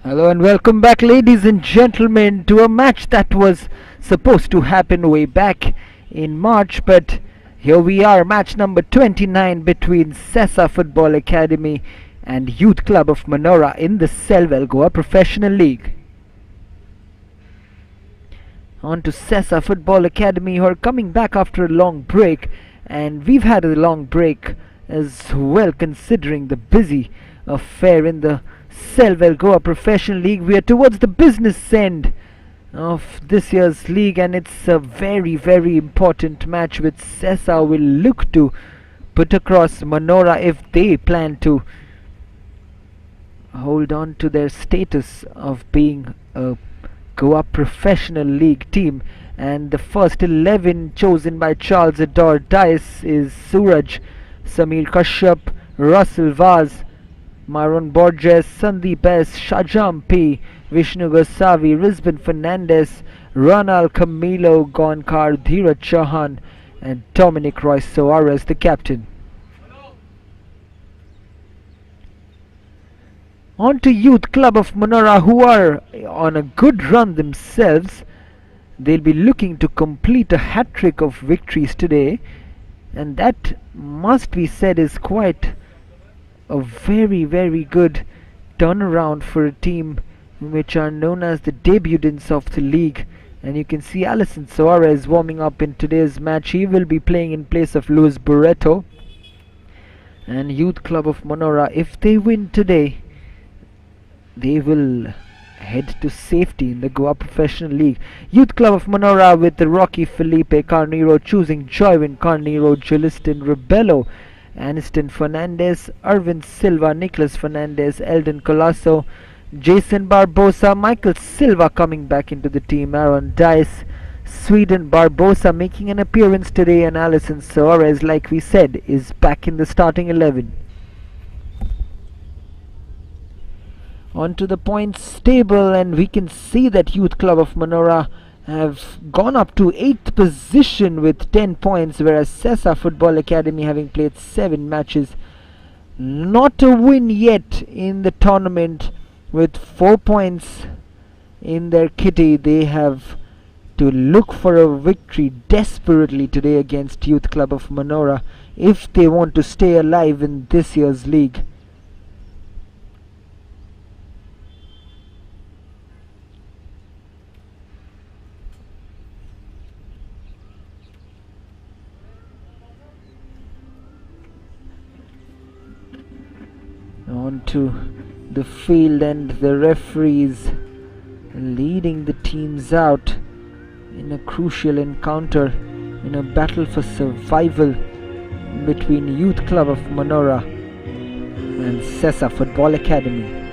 Hello and welcome back, ladies and gentlemen, to a match that was supposed to happen way back in March, but here we are, match number 29 between SESA Football Academy and Youth Club of Manora in the Selvel Goa Professional League. On to SESA Football Academy, who are coming back after a long break, and we've had a long break as well, considering the busy affair in the Selvel Goa Professional League. We are towards the business end of this year's league, and it's a very important match which SESA will look to put across Menorah if they plan to hold on to their status of being a Goa Professional League team. And the first 11 chosen by Charles Ador Dice is Suraj, Samir Kashyap, Russell Vaz, Maron Borges, Sandeep S, Shajam P, Vishnu Gosavi, Rizban Fernandez, Ronald Camilo Gonkar, Dheeraj Chauhan, and Dominic Roy Soares, the captain. On to Youth Club of Manora, who are on a good run themselves. They'll be looking to complete a hat-trick of victories today, and that must be said is quite a very good turnaround for a team which are known as the debutants of the league. And you can see Alison Soares warming up in today's match. He will be playing in place of Luis Barreto. And Youth Club of Manora, if they win today, they will head to safety in the Goa Professional League. Youth Club of Manora with the Rocky Felipe Carneiro choosing Joywin Carneiro, Julistin Rebello, Aniston Fernandez, Arvind Silva, Nicholas Fernandez, Eldon Colasso, Jason Barbosa, Michael Silva coming back into the team, Aaron Dice, Sweden Barbosa making an appearance today, and Alison Soares, like we said, is back in the starting 11. On to the points table, and we can see that Youth Club of Manora have gone up to 8th position with 10 points, whereas SESA Football Academy, having played 7 matches, not a win yet in the tournament, with 4 points in their kitty. They have to look for a victory desperately today against Youth Club of Manora if they want to stay alive in this year's league. Onto the field, and the referees leading the teams out in a crucial encounter in a battle for survival between Youth Club of Manora and SESA Football Academy.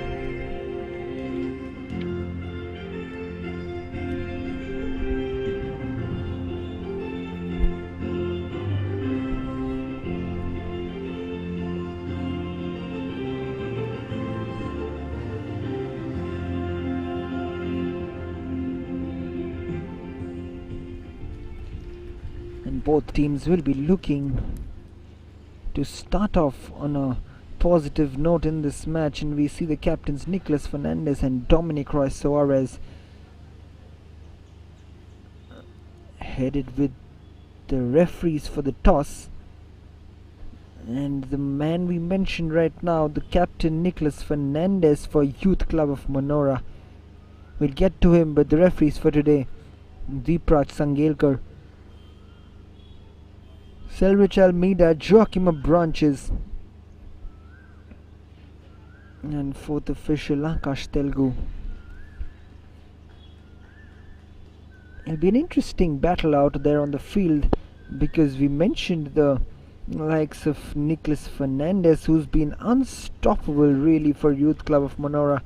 Both teams will be looking to start off on a positive note in this match, and we see the captains Nicholas Fernandez and Dominic Roy Soares headed with the referees for the toss. And the man we mentioned right now, the captain Nicholas Fernandez for Youth Club of Manora, we'll get to him, but the referees for today, Deepraj Sangelkar, Selrich Almeida, Joachim Branches, and fourth official Akash Telgu. It'll be an interesting battle out there on the field, because we mentioned the likes of Nicholas Fernandez, who's been unstoppable really for Youth Club of Manora.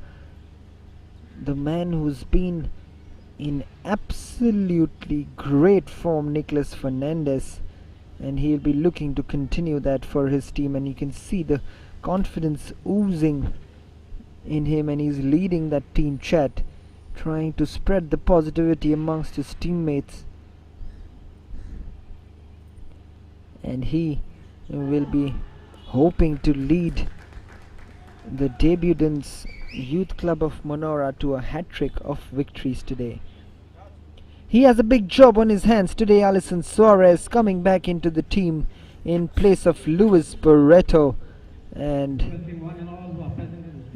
The man who's been in absolutely great form, Nicholas Fernandez, and he'll be looking to continue that for his team, and you can see the confidence oozing in him, and he's leading that team chat, trying to spread the positivity amongst his teammates, and he will be hoping to lead the debutants Youth Club of Manora to a hat-trick of victories today. He has a big job on his hands today. Alison Suarez coming back into the team in place of Luis Barreto, and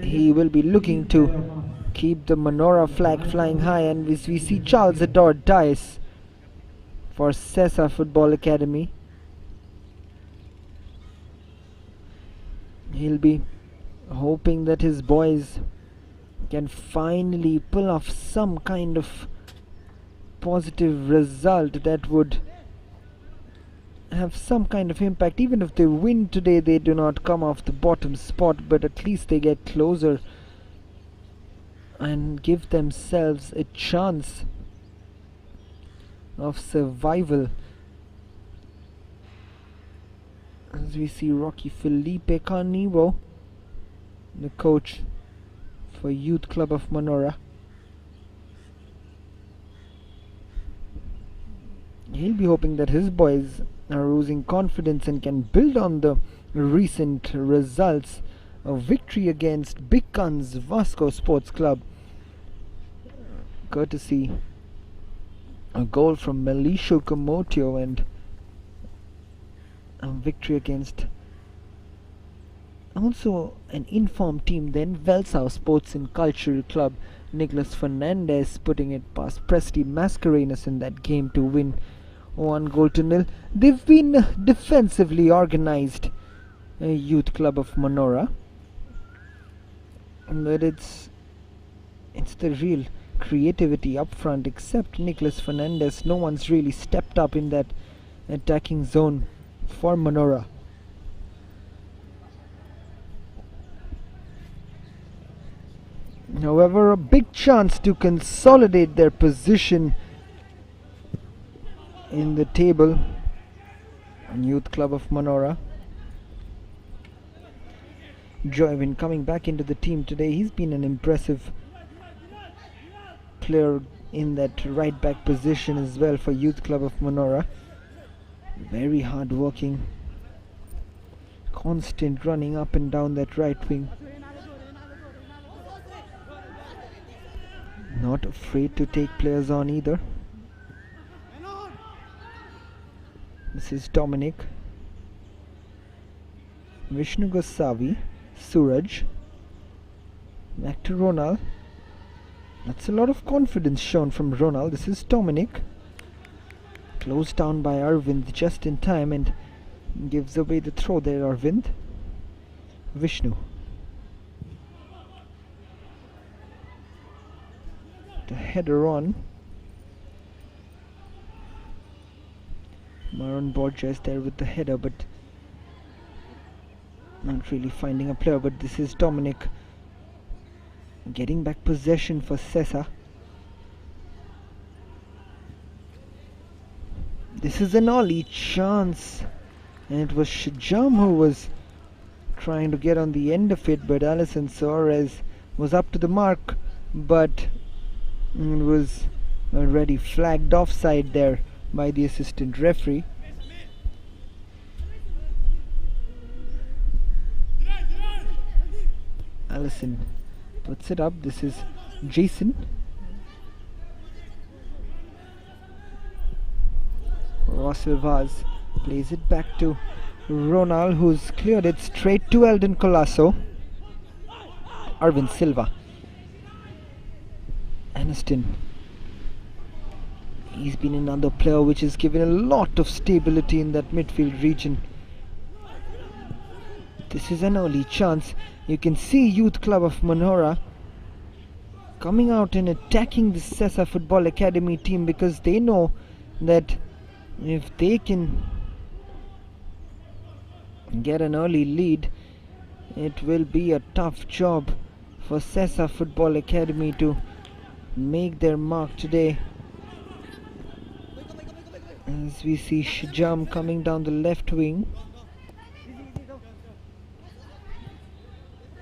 he will be looking to keep the Menorah flag flying high. And we see Charles Adore Dice for SESA Football Academy. He'll be hoping that his boys can finally pull off some kind of positive result that would have some kind of impact. Even if they win today, they do not come off the bottom spot, but at least they get closer and give themselves a chance of survival. As we see Rocky Felipe Carnivo, the coach for Youth Club of Manora. He'll be hoping that his boys are losing confidence and can build on the recent results of victory against Big Guns Vasco Sports Club, courtesy a goal from Melisho Komotio, and a victory against also an informed team then, Velsau Sports and Cultural Club. Nicholas Fernandez putting it past Presti Mascarenas in that game to win 1-0. They've been defensively organized, Youth Club of Manora, but it's the real creativity up front. Except Nicholas Fernandez, no one's really stepped up in that attacking zone for Menorah. However, a big chance to consolidate their position in the table. Youth Club of Manora. Joyvin coming back into the team today. He's been an impressive player in that right back position as well for Youth Club of Manora. Very hard working, constant running up and down that right wing, not afraid to take players on either. This is Dominic, Vishnu Gosavi, Suraj, back to Ronald. That's a lot of confidence shown from Ronald. This is Dominic, closed down by Arvind just in time and gives away the throw there. Arvind. Vishnu. The header on. Maron Borges there with the header, but not really finding a player. But this is Dominic getting back possession for Cesar. This is an early chance, and it was Shijam who was trying to get on the end of it, but Alison Suarez was up to the mark, but it was already flagged offside there by the assistant referee. Alison puts it up. This is Jason. Russell Vaz plays it back to Ronald, who's cleared it straight to Eldon Colasso. Arvind Silva. Aniston. He's been another player which has given a lot of stability in that midfield region. This is an early chance. You can see Youth Club of Manora coming out and attacking the SESA Football Academy team, because they know that if they can get an early lead, it will be a tough job for SESA Football Academy to make their mark today. As we see Shijam coming down the left wing.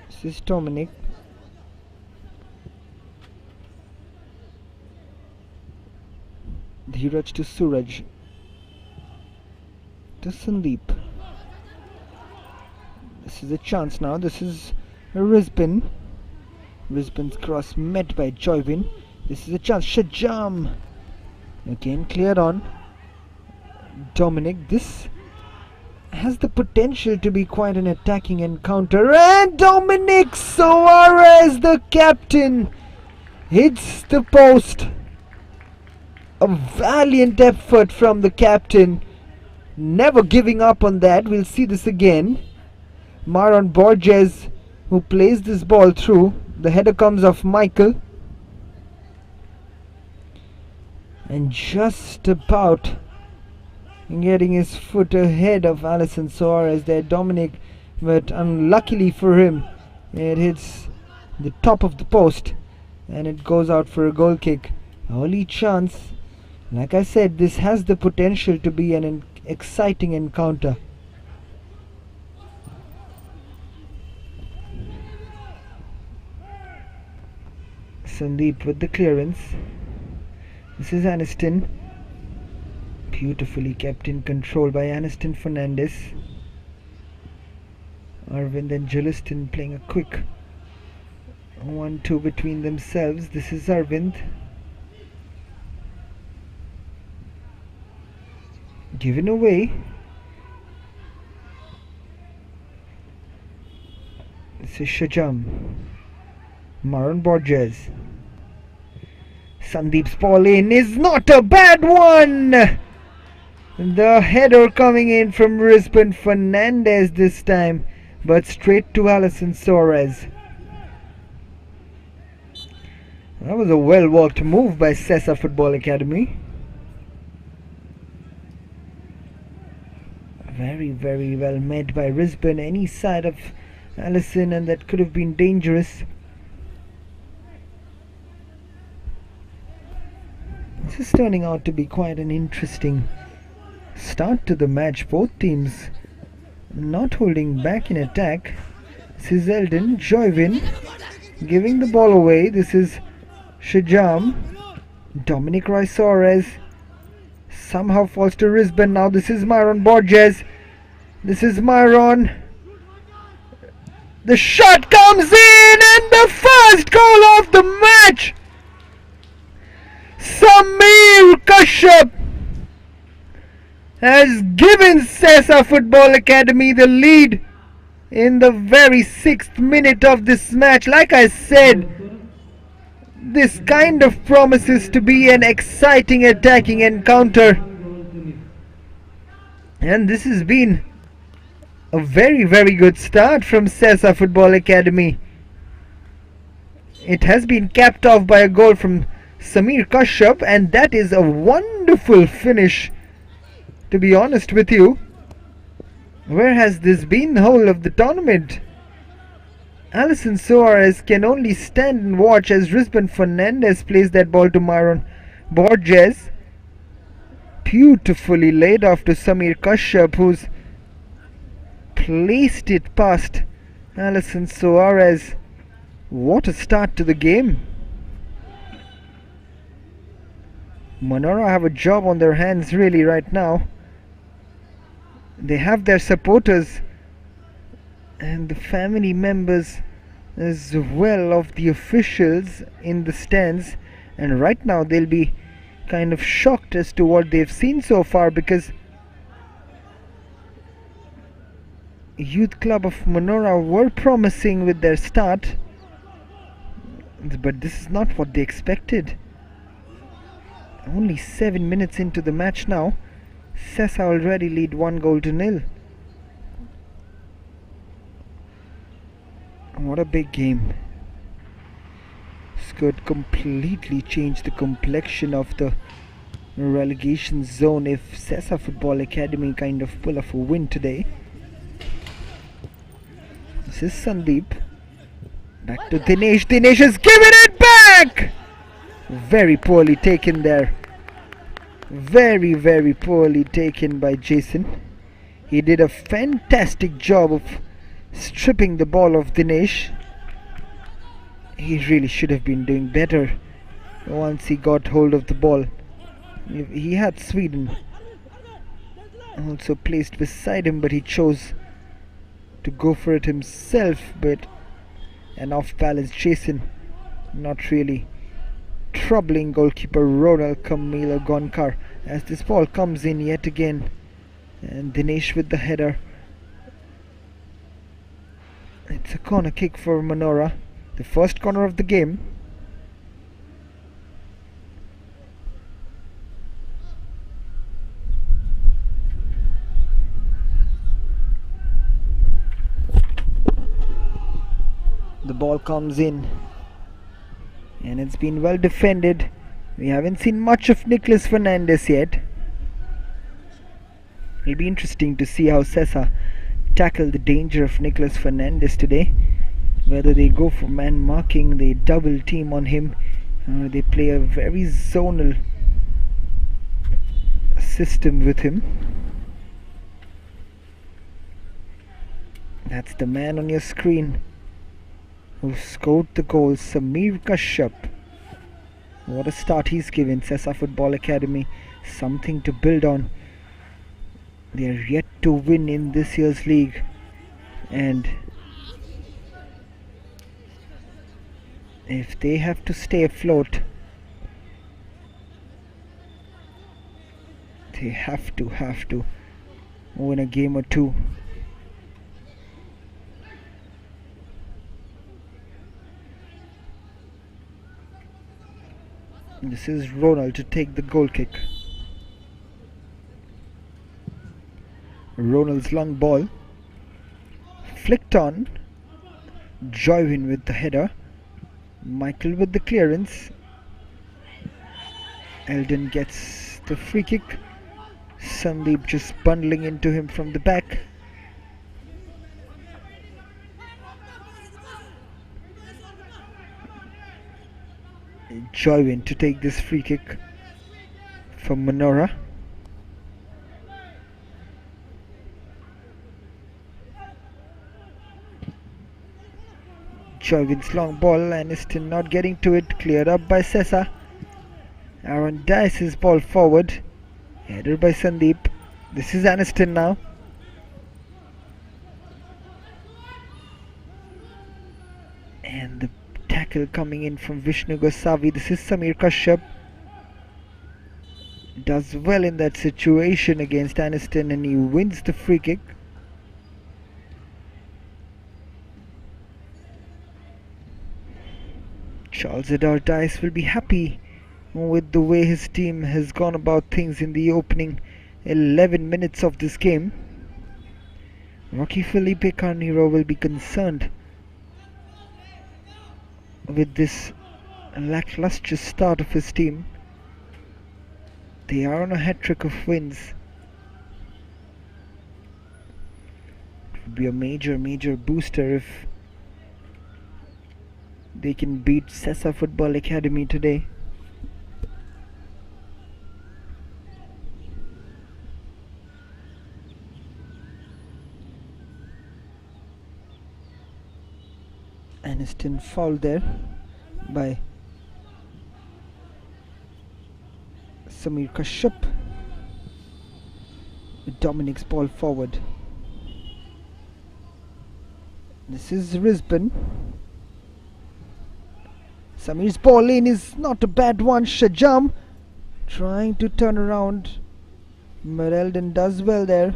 This is Dominic. Dheeraj to Suraj. To Sandeep. This is a chance now. This is Risbin. Brisbane's cross met by Joyvin. This is a chance. Shajam again cleared on. Dominic. This has the potential to be quite an attacking encounter. And Dominic Suarez, the captain, hits the post. A valiant effort from the captain. Never giving up on that. We'll see this again. Maron Borges, who plays this ball through. The header comes off Michael. And just about getting his foot ahead of Alison Suarez there, Dominic, but unluckily for him, it hits the top of the post and it goes out for a goal kick. Only chance. Like I said, this has the potential to be an exciting encounter. Sandeep with the clearance. This is Aniston. Beautifully kept in control by Aniston Fernandez. Arvind and Juliston playing a quick 1-2 between themselves. This is Arvind. Given away. This is Shajam. Maron Borges. Sandeep's ball in is not a bad one. The header coming in from Brisbane Fernandez this time, but straight to Alison Suarez. That was a well walked move by SESA Football Academy. Very, very well met by Brisbane. Any side of Alison, and that could have been dangerous. This is turning out to be quite an interesting start to the match. Both teams not holding back in attack. This is Eldon. Joyvin giving the ball away. This is Shajam. Dominic Roy Suarez somehow falls to Brisbane. Now this is Maron Borges. This is Maron. The shot comes in and the first goal of the match. Samir Kashyap has given SESA Football Academy the lead in the very 6th minute of this match. Like I said, this kind of promises to be an exciting attacking encounter, and this has been a very, very good start from SESA Football Academy. It has been capped off by a goal from Samir Kashyap, and that is a wonderful finish, to be honest with you. Where has this been the whole of the tournament? Alison Suarez can only stand and watch as Brisbane Fernandez plays that ball to Maron Borges. Beautifully laid off to Samir Kashyap, who's placed it past Alison Suarez. What a start to the game. Menorah have a job on their hands really right now. They have their supporters and the family members as well of the officials in the stands, and right now they'll be kind of shocked as to what they've seen so far, because Youth Club of Manora were promising with their start, but this is not what they expected. Only 7 minutes into the match now. SESA already lead 1-0. What a big game. This could completely change the complexion of the relegation zone if SESA Football Academy kind of pull off a win today. This is Sandeep. Back to Dinesh. Dinesh has given it back! Very poorly taken there. Very, very poorly taken by Jason. He did a fantastic job of stripping the ball of Dinesh. He really should have been doing better once he got hold of the ball. He had Sweden also placed beside him, but he chose to go for it himself. But an off-balance Jason not really troubling goalkeeper Ronald Camilo Gonkar as this ball comes in yet again, and Dinesh with the header. It's a corner kick for Menorah, the first corner of the game. The ball comes in and it's been well defended. We haven't seen much of Nicholas Fernandez yet. It'll be interesting to see how SESA tackle the danger of Nicholas Fernandez today. Whether they go for man marking, they double team on him, or they play a very zonal system with him. That's the man on your screen who scored the goal, Samir Kashyap. What a start he's given SESA Football Academy. Something to build on. They are yet to win in this year's league, and if they have to stay afloat, they have to win a game or two. This is Ronald to take the goal kick. Ronald's long ball flicked on. Joyvin with the header. Michael with the clearance. Eldon gets the free kick. Sandeep just bundling into him from the back. Joyvin to take this free kick from Menorah. Joyvin's long ball, Aniston not getting to it, cleared up by SESA. Aaron Dice's ball forward, headed by Sandeep. This is Aniston now. And the tackle coming in from Vishnu Gosavi. This is Samir Kashyap. Does well in that situation against Aniston, and he wins the free kick. Charles Adar Dice will be happy with the way his team has gone about things in the opening 11 minutes of this game. Rocky Felipe Carnero will be concerned with this lackluster start of his team. They are on a hat-trick of wins. It would be a major booster if they can beat SESA Football Academy today. Aniston fouled there by Samir Kashyap. Dominic's ball forward. This is Risbon. Samir's ball in is not a bad one. Shajam trying to turn around. Eldon does well there.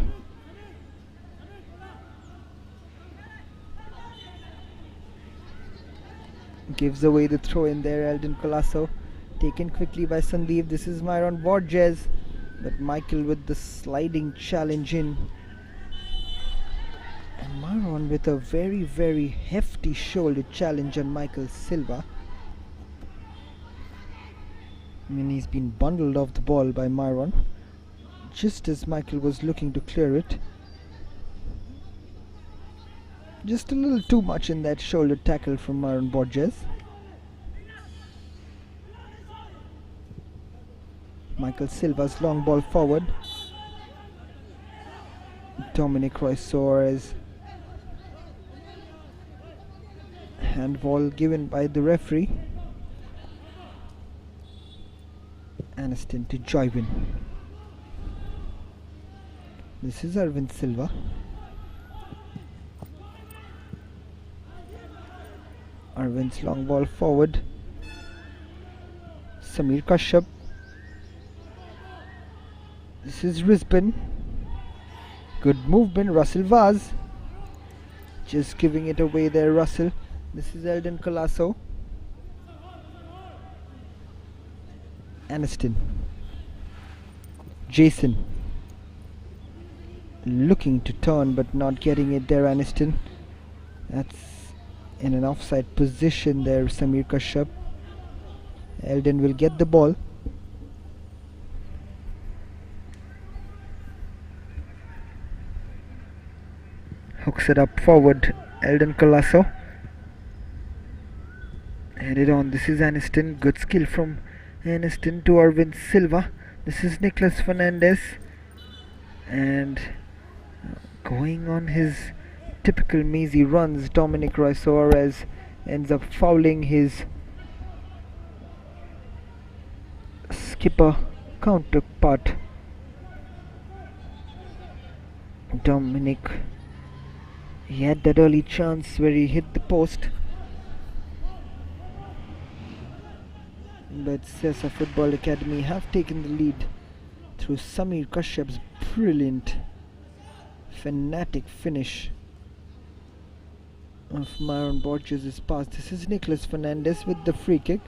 Gives away the throw in there. Eldon Colasso taken quickly by Sandeep. This is Myron Borges, but Michael with the sliding challenge in. And Myron with a very hefty shoulder challenge on Michael Silva. I mean, he's been bundled off the ball by Myron just as Michael was looking to clear it. Just a little too much in that shoulder tackle from Myron Borges. Michael Silva's long ball forward. Dominic Roy Soares. Handball given by the referee. Aniston to Joyvin. This is Arvind Silva. Arvind's long ball forward. Samir Kashyap. This is Risbin. Good movement, Russell Vaz. Just giving it away there, Russell. This is Eldon Colasso. Aniston. Jason. Looking to turn but not getting it there, Aniston. That's in an offside position there, Samir Kashyap. Eldon will get the ball. Hooks it up forward, Eldon Colasso. Headed on, this is Aniston. Good skill from Aniston to Arvind Silva. This is Nicholas Fernandez. And going on his typical mazy runs, Dominic Roy Soares ends up fouling his skipper counterpart. Dominic, he had that early chance where he hit the post, but SESA Football Academy have taken the lead through Samir Kashyap's brilliant fanatic finish of Myron Borges' pass. This is Nicholas Fernandez with the free kick.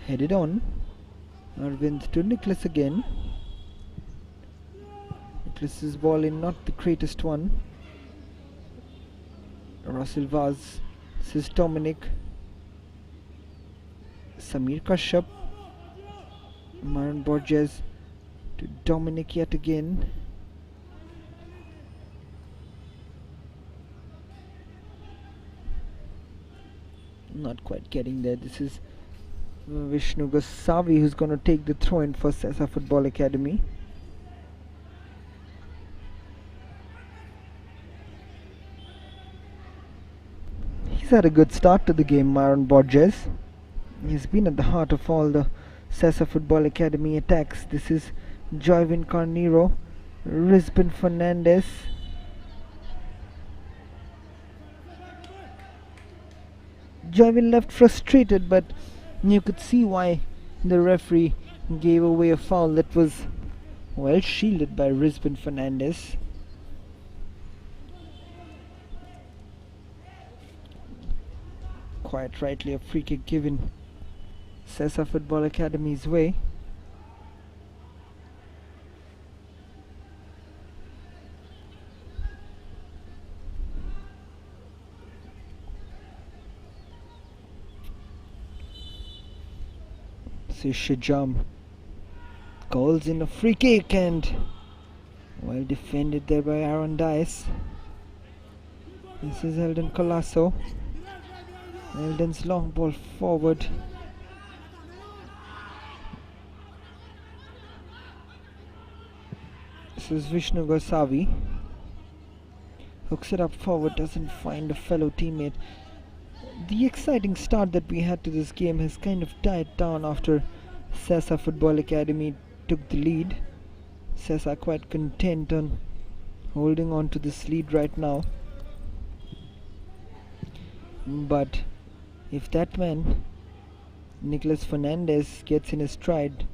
Headed on, Arvind to Nicholas again. Nicholas's ball in, not the greatest one. Russell Vaz. This is Dominic. Samir Kashyap. Myron Borges to Dominic yet again. Not quite getting there. This is Vishnu Gosavi who's going to take the throw in for SESA Football Academy. He's had a good start to the game, Myron Borges. He's been at the heart of all the SESA Football Academy attacks. This is Joivin Carnero, Risbin Fernandez. Joivin left frustrated, but you could see why the referee gave away a foul that was well shielded by Risbin Fernandez. Quite rightly a free kick given SESA Football Academy's way. So Shijam calls in a free kick and well defended there by Aaron Dice. This is Eldon Colasso. Eldon's long ball forward. This is Vishnu Gosavi. Hooks it up forward, doesn't find a fellow teammate. The exciting start that we had to this game has kind of died down after SESA Football Academy took the lead. SESA quite content on holding on to this lead right now. But if that man, Nicholas Fernandez, gets in his stride,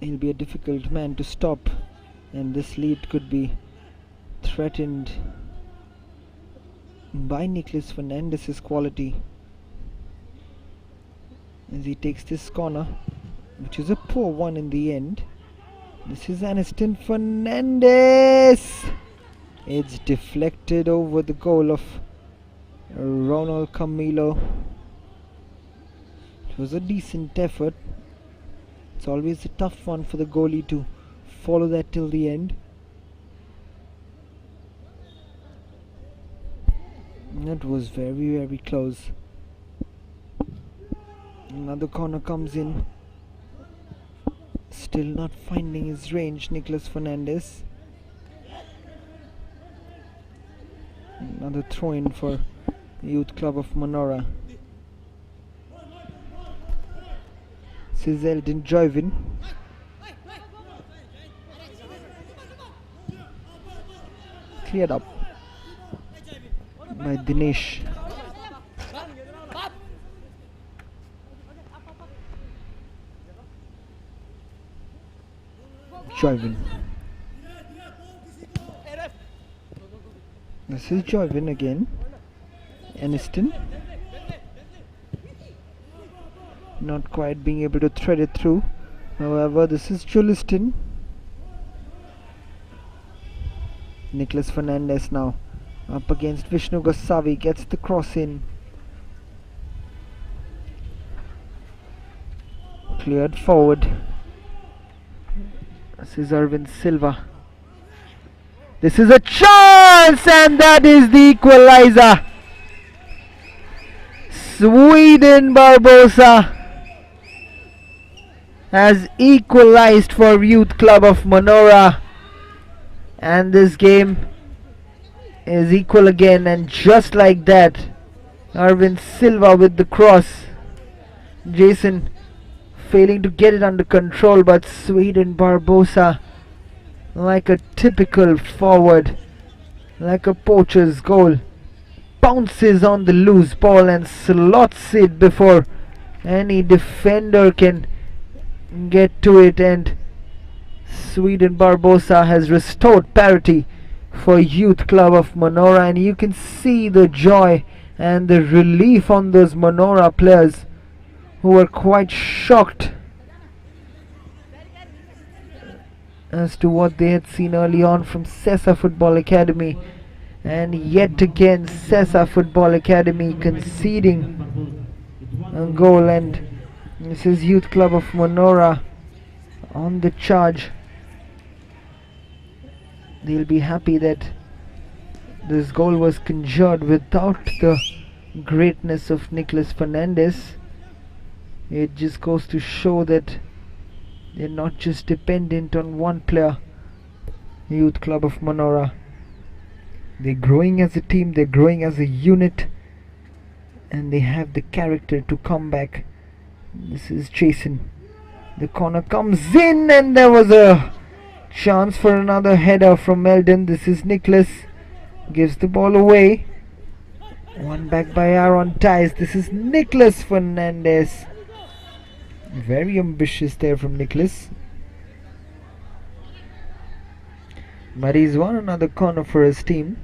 he'll be a difficult man to stop, and this lead could be threatened by Nicholas Fernandez's quality as he takes this corner, which is a poor one in the end. This is Aniston Fernandez. It's deflected over the goal of Ronald Camilo. It was a decent effort. It's always a tough one for the goalie to follow that till the end. That was very, very close. Another corner comes in. Still not finding his range, Nicholas Fernandez. Another throw in for Youth Club of Manora. This is Eldon Joivin. Cleared up by Dinesh. Joyvin. This is Joyvin again. Aniston. Not quite being able to thread it through. However, this is Juliston. Nicholas Fernandez now up against Vishnu Gosavi, gets the cross in. Cleared forward. This is Irvin Silva. This is a chance, and that is the equalizer. Sweden Barbosa has equalized for Youth Club of Manora, and this game is equal again. And just like that, Arvind Silva with the cross. Jason failing to get it under control, but Sweden Barbosa, like a typical forward, like a poacher's goal, bounces on the loose ball and slots it before any defender can get to it, and Sweden Barbosa has restored parity for Youth Club of Manora. And you can see the joy and the relief on those Manora players who were quite shocked as to what they had seen early on from SESA Football Academy. And yet again, SESA Football Academy conceding a goal, and this is Youth Club of Manora on the charge. They'll be happy that this goal was conjured without the greatness of Nicholas Fernandez. It just goes to show that they're not just dependent on one player. Youth Club of Manora, they're growing as a team, they're growing as a unit, and they have the character to come back. This is Jason. The corner comes in, and there was a chance for another header from Eldon. This is Nicholas, gives the ball away. One back by Aaron Ties. This is Nicholas Fernandez. Very ambitious there from Nicholas. But he's won another corner for his team.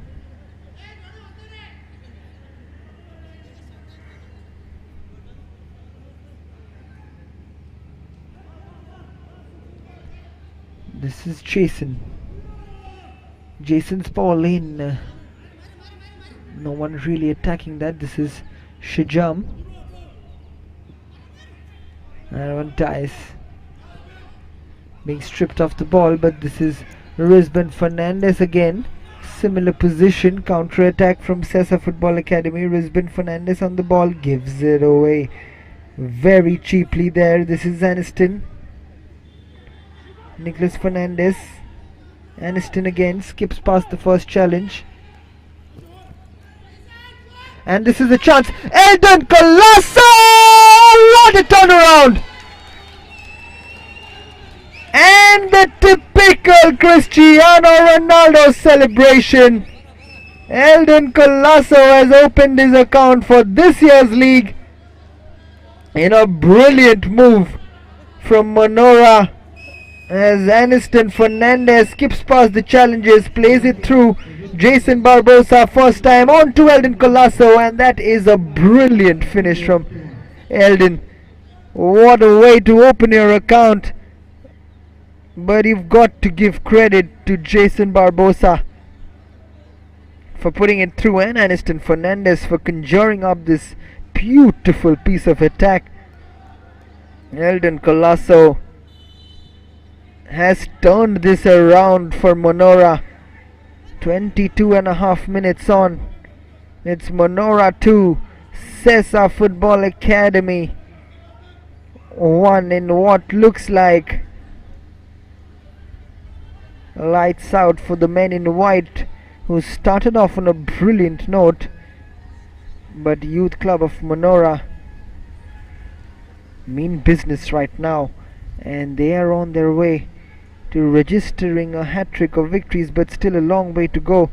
This is Jason. Jason's ball in. No one really attacking that. This is Shijam. Aaron Ties being stripped off the ball, but this is Risbon Fernandez again. Similar position, counter attack from SESA Football Academy. Risbon Fernandez on the ball, gives it away very cheaply there. This is Aniston. Nicholas Fernandez. Aniston again, skips past the first challenge. And this is a chance. Eldon Colasso! What a turnaround! And the typical Cristiano Ronaldo celebration. Eldon Colasso has opened his account for this year's league in a brilliant move from Menorah, as Aniston Fernandez skips past the challenges, plays it through. Jason Barbosa first time on to Eldon Colasso, and that is a brilliant finish from Eldon. What a way to open your account. But you've got to give credit to Jason Barbosa for putting it through, and Aniston Fernandez for conjuring up this beautiful piece of attack. Eldon Colasso has turned this around for Menorah. 22.5 minutes on. It's Menorah 2, SESA Football Academy 1 in what looks like lights out for the men in white, who started off on a brilliant note. But Youth Club of Manora mean business right now, and they are on their way to registering a hat-trick of victories, but still a long way to go.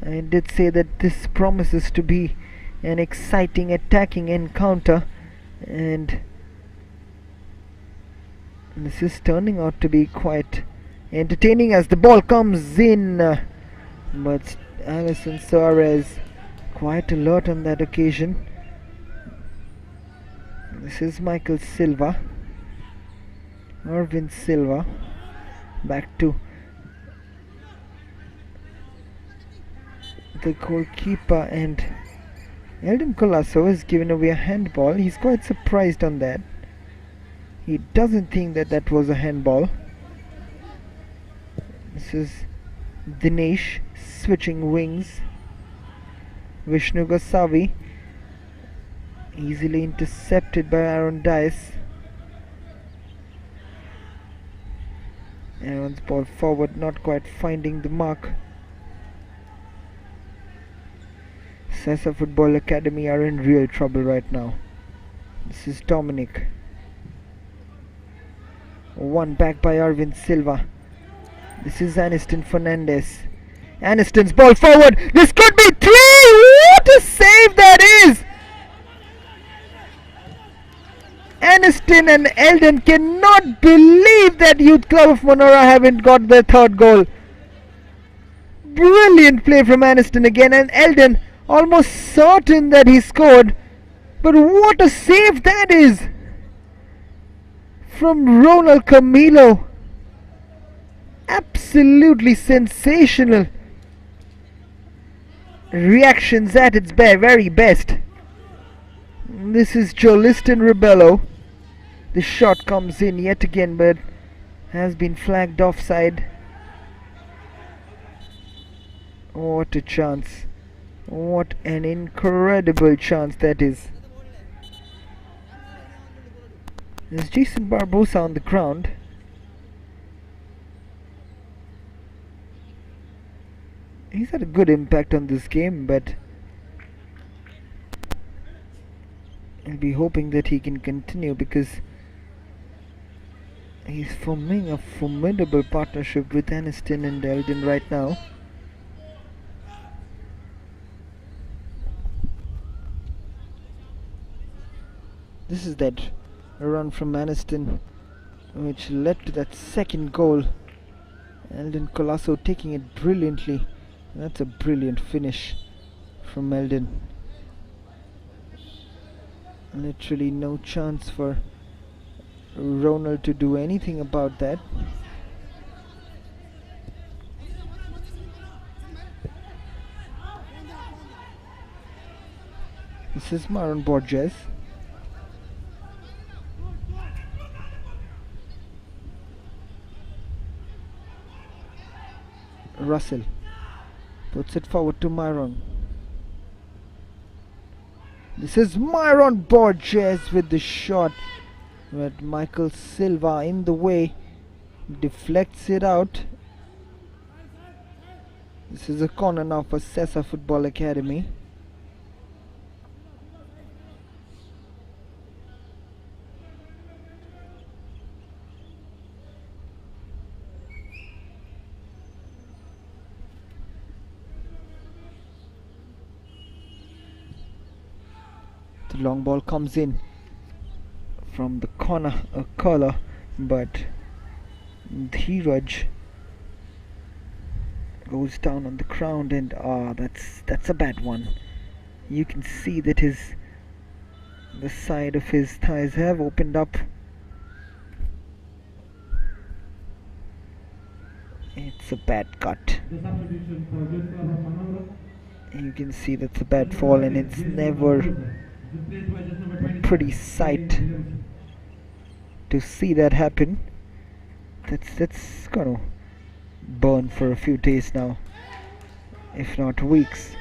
I did say that this promises to be an exciting attacking encounter, and this is turning out to be quite entertaining as the ball comes in, but Alison Suarez quite alert on that occasion. This is Michael Silva, Irvin Silva, back to the goalkeeper, and Eldon Colasso has given away a handball. He's quite surprised on that. He doesn't think that that was a handball. This is Dinesh switching wings. Vishnu Gosavi easily intercepted by Aaron Dice. Aaron's ball forward, not quite finding the mark. SESA Football Academy are in real trouble right now. This is Dominic. One back by Arvind Silva. This is Aniston Fernandez. Aniston's ball forward. This could be 3! What a save that is! Aniston and Eldon cannot believe that Youth Club of Manora haven't got their third goal. Brilliant play from Aniston again, and Eldon almost certain that he scored. But what a save that is from Ronald Camilo. Absolutely sensational reactions at its very best. This is Joliston Rebello. The shot comes in yet again, but has been flagged offside. What a chance. What an incredible chance that is. There's Jason Barbosa on the ground. He's had a good impact on this game, but I'll be hoping that he can continue, because he's forming a formidable partnership with Aniston and Eldon right now. This is that run from Aniston which led to that second goal. Eldon Colasso taking it brilliantly. That's a brilliant finish from Eldon. Literally no chance for Ronald to do anything about that. This is Maron Borges. Russell puts it forward to Myron. This is Myron Borges with the shot, but Michael Silva in the way, deflects it out. This is a corner now for SESA Football Academy. The long ball comes in from the corner, a curler, but Dhiraj goes down on the ground, and that's a bad one. You can see that the side of his thighs have opened up. It's a bad cut. You can see that's a bad fall, and it's never a pretty sight to see that happen. That's gonna burn for a few days now, if not weeks.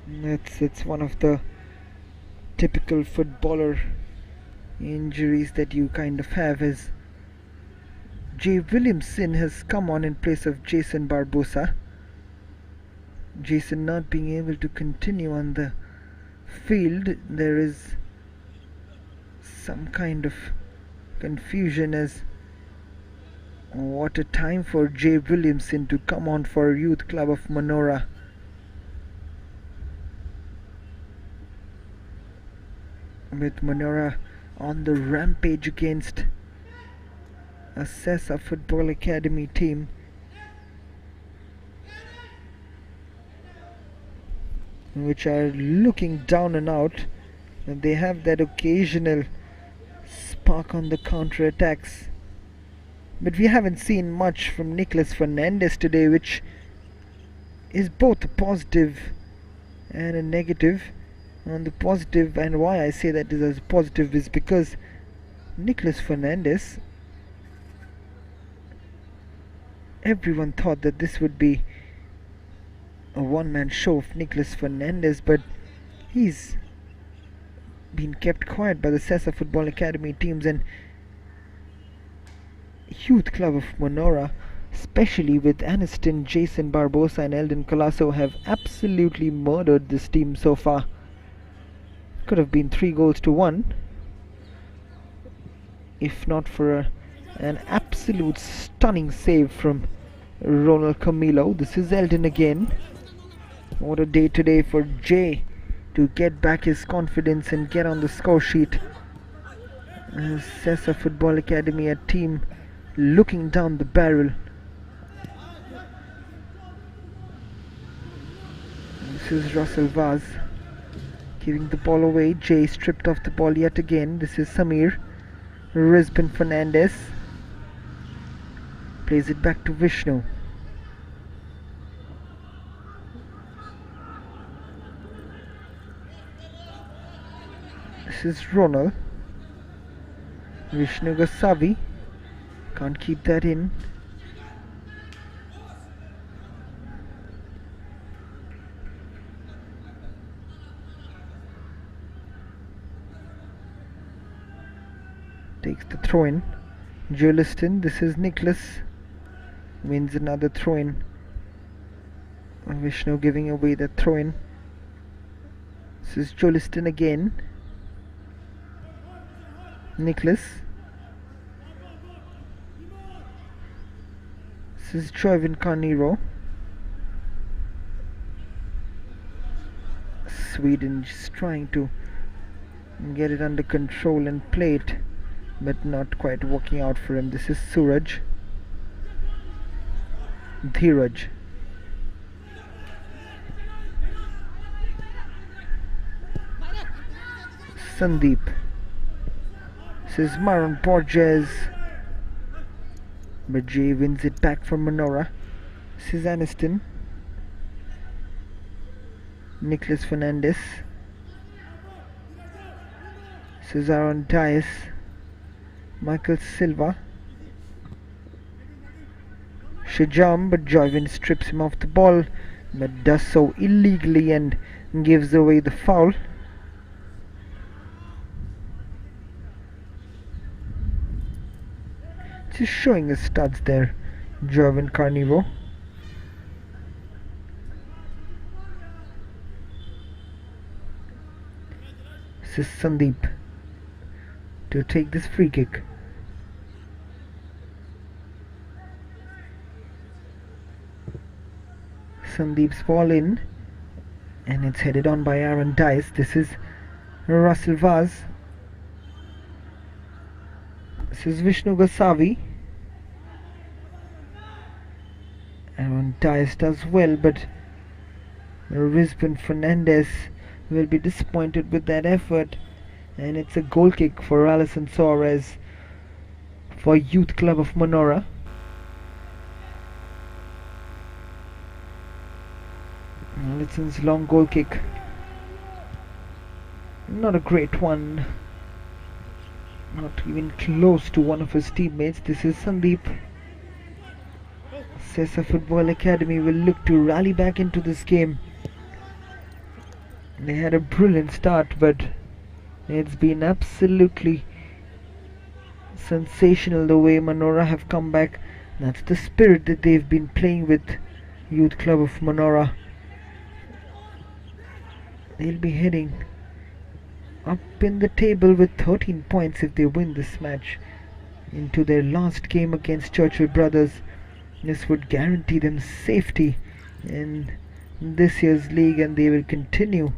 It's one of the typical footballer injuries that you kind of have, as Jay Williamson has come on in place of Jason Barbosa. Jason not being able to continue on the field. There is some kind of confusion as what a time for Jay Williamson to come on for Youth Club of Manora. With Menorah on the rampage against a SESA Football Academy team which are looking down and out, and they have that occasional spark on the counter attacks, but we haven't seen much from Nicholas Fernandez today, which is both a positive and a negative. And the positive, and why I say that is as positive, is because Nicholas Fernandez, everyone thought that this would be a one-man show of Nicholas Fernandez, but he's been kept quiet by the SESA Football Academy teams, and Youth Club of Manora, especially with Aniston, Jason Barbosa and Eldon Colasso, have absolutely murdered this team so far. Could have been 3-1 if not for an absolute stunning save from Ronald Camilo. This is Eldon again. What a day today for Jay to get back his confidence and get on the score sheet. SESA Football Academy, a team looking down the barrel. This is Russell Vaz giving the ball away. Jay stripped off the ball yet again. This is Samir. Rizban Fernandez plays it back to Vishnu. This is Ronald. Vishnu Gasavi can't keep that in. Takes the throw in. Juliston. This is Nicholas. Wins another throw in. Vishnu giving away the throw in. This is Juliston again. Nicholas. This is Joivin Carnero. Sweden just trying to get it under control and play it, but not quite working out for him. This is Suraj. Dhiraj. Sandeep. This is Maron Borges, but Jay wins it back from Menorah. This is Aniston. Nicholas Fernandez. Cesar on Dias. Michael Silva. Shajam, but Joivin strips him off the ball, but does so illegally and gives away the foul. Just showing his studs there, Joivin Carnero. This is Sandeep to take this free kick. Sandeep's ball in, and it's headed on by Aaron Dice. This is Russell Vaz. This is Vishnu Gasavi. Aaron Dice does well, but Rizban Fernandez will be disappointed with that effort, and it's a goal kick for Alison Suarez for Youth Club of Manora. Alison's long goal kick, not a great one, not even close to one of his teammates. This is Sandeep. SESA Football Academy will look to rally back into this game. They had a brilliant start, but it's been absolutely sensational the way Menorah have come back. That's the spirit that they've been playing with, Youth Club of Manora. They'll be heading up in the table with 13 points if they win this match into their last game against Churchill Brothers. This would guarantee them safety in this year's league, and they will continue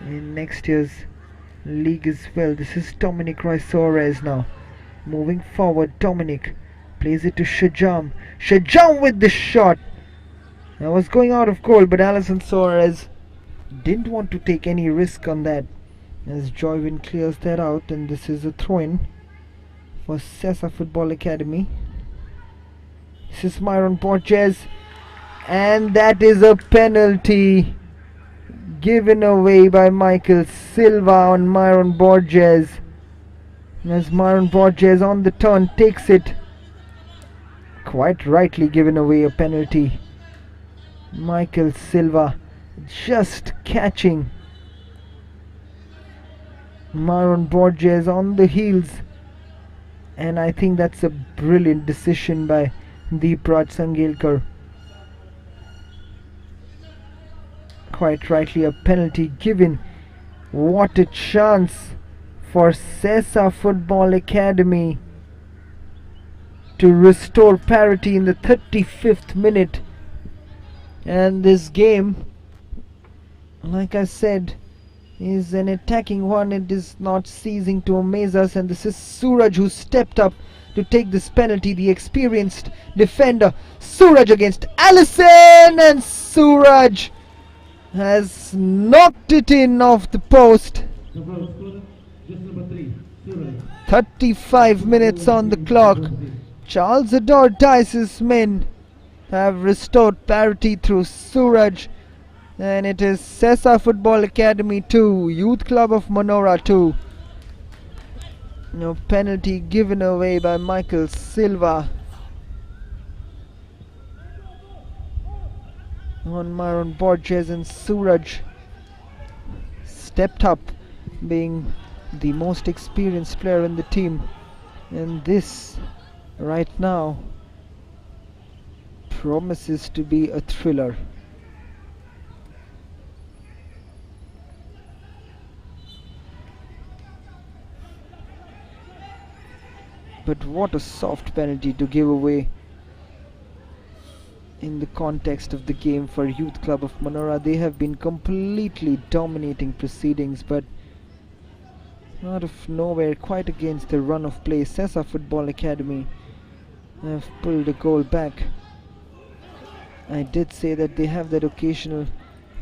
in next year's league as well. This is Dominic Roy Suarez now. Moving forward, Dominic plays it to Shajam. Shajam with the shot. That was going out of goal, but Alison Suarez didn't want to take any risk on that, as Joyvin clears that out, and this is a throw-in for SESA Football Academy. This is Myron Borges, and that is a penalty given away by Michael Silva on Myron Borges, as Myron Borges on the turn takes it. Quite rightly given away a penalty. Michael Silva just catching Myron Borges on the heels, and I think that's a brilliant decision by Deepraj Sangelkar. Quite rightly a penalty given. What a chance for SESA Football Academy to restore parity in the 35th minute. And this game, like I said, is an attacking one. It is not ceasing to amaze us, and this is Suraj who stepped up to take this penalty, the experienced defender. Suraj against Allison, and Suraj has knocked it in off the post. 35 minutes on the clock. Charles Ador Dice's men have restored parity through Suraj, and it is SESA Football Academy 2, Youth Club of Manora 2. No penalty given away by Michael Silva on Myron Borges, and Suraj stepped up, being the most experienced player in the team, and this right now promises to be a thriller. But what a soft penalty to give away in the context of the game for Youth Club of Manora. They have been completely dominating proceedings, but out of nowhere, quite against the run of play, SESA Football Academy have pulled a goal back. I did say that they have that occasional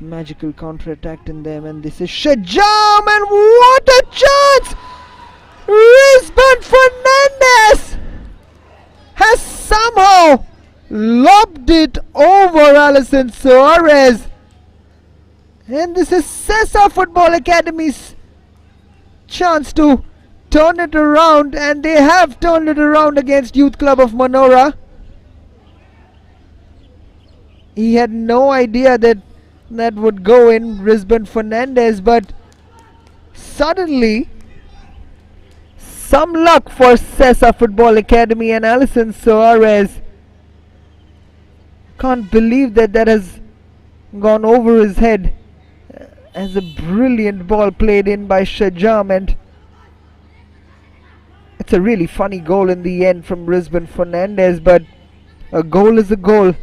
magical counter-attack in them, and this is Shajam, and what a chance! Risbon Fernandez has somehow lobbed it over Alison Suarez, and this is SESA Football Academy's chance to turn it around, and they have turned it around against Youth Club of Manora. He had no idea that that would go in, Risbon Fernandez, but suddenly some luck for SESA Football Academy, and Alison Suarez can't believe that that has gone over his head, as a brilliant ball played in by Shajam, and it's a really funny goal in the end from Risbon Fernandez, but a goal is a goal,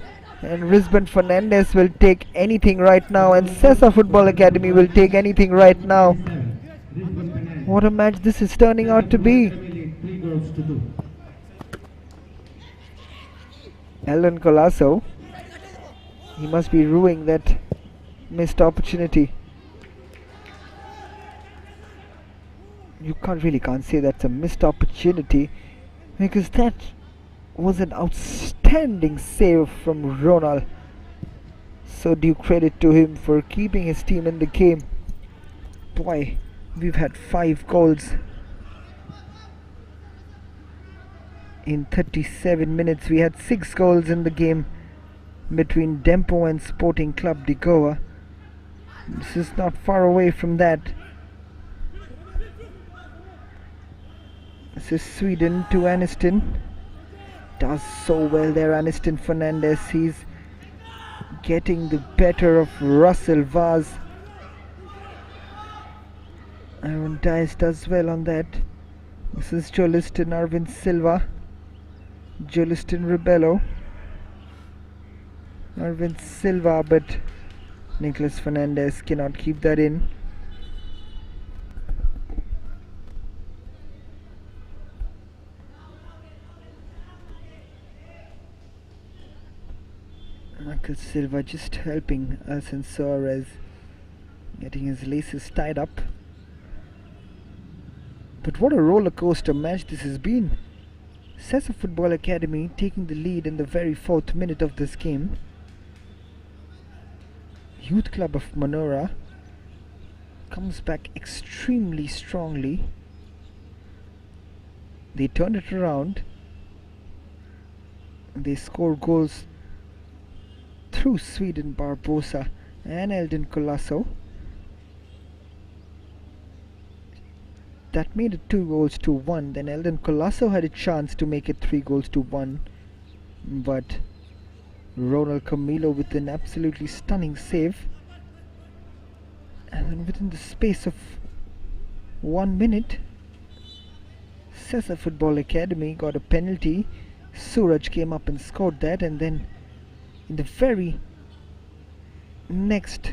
and Risbon Fernandez will take anything right now, and SESA Football Academy will take anything right now. What a match this is turning out to be. Alan Colasso, he must be ruining that missed opportunity. You can't say that's a missed opportunity, because that was an outstanding save from Ronald. So due credit to him for keeping his team in the game. Boy, we've had 5 goals in 37 minutes. We had 6 goals in the game between Dempo and Sporting Club de Goa. This is not far away from that. This is Sweden to Aniston. Does so well there, Aniston Fernandez. He's getting the better of Russell Vaz. Aaron Dice does well on that. This is Joliston Arvind Silva. Joliston Rebello. Arvind Silva, but Nicholas Fernandez cannot keep that in. Michael Silva just helping Cesar as getting his laces tied up. But what a roller coaster match this has been. SESA Football Academy taking the lead in the very 4th minute of this game. Youth Club of Manora comes back extremely strongly. They turn it around. They score goals through Sweden Barbosa and Eldon Colasso. That made it 2-1. Then Eldon Colasso had a chance to make it 3-1, but Ronald Camilo with an absolutely stunning save. And then within the space of 1 minute, SESA Football Academy got a penalty. Suraj came up and scored that, and then in the very next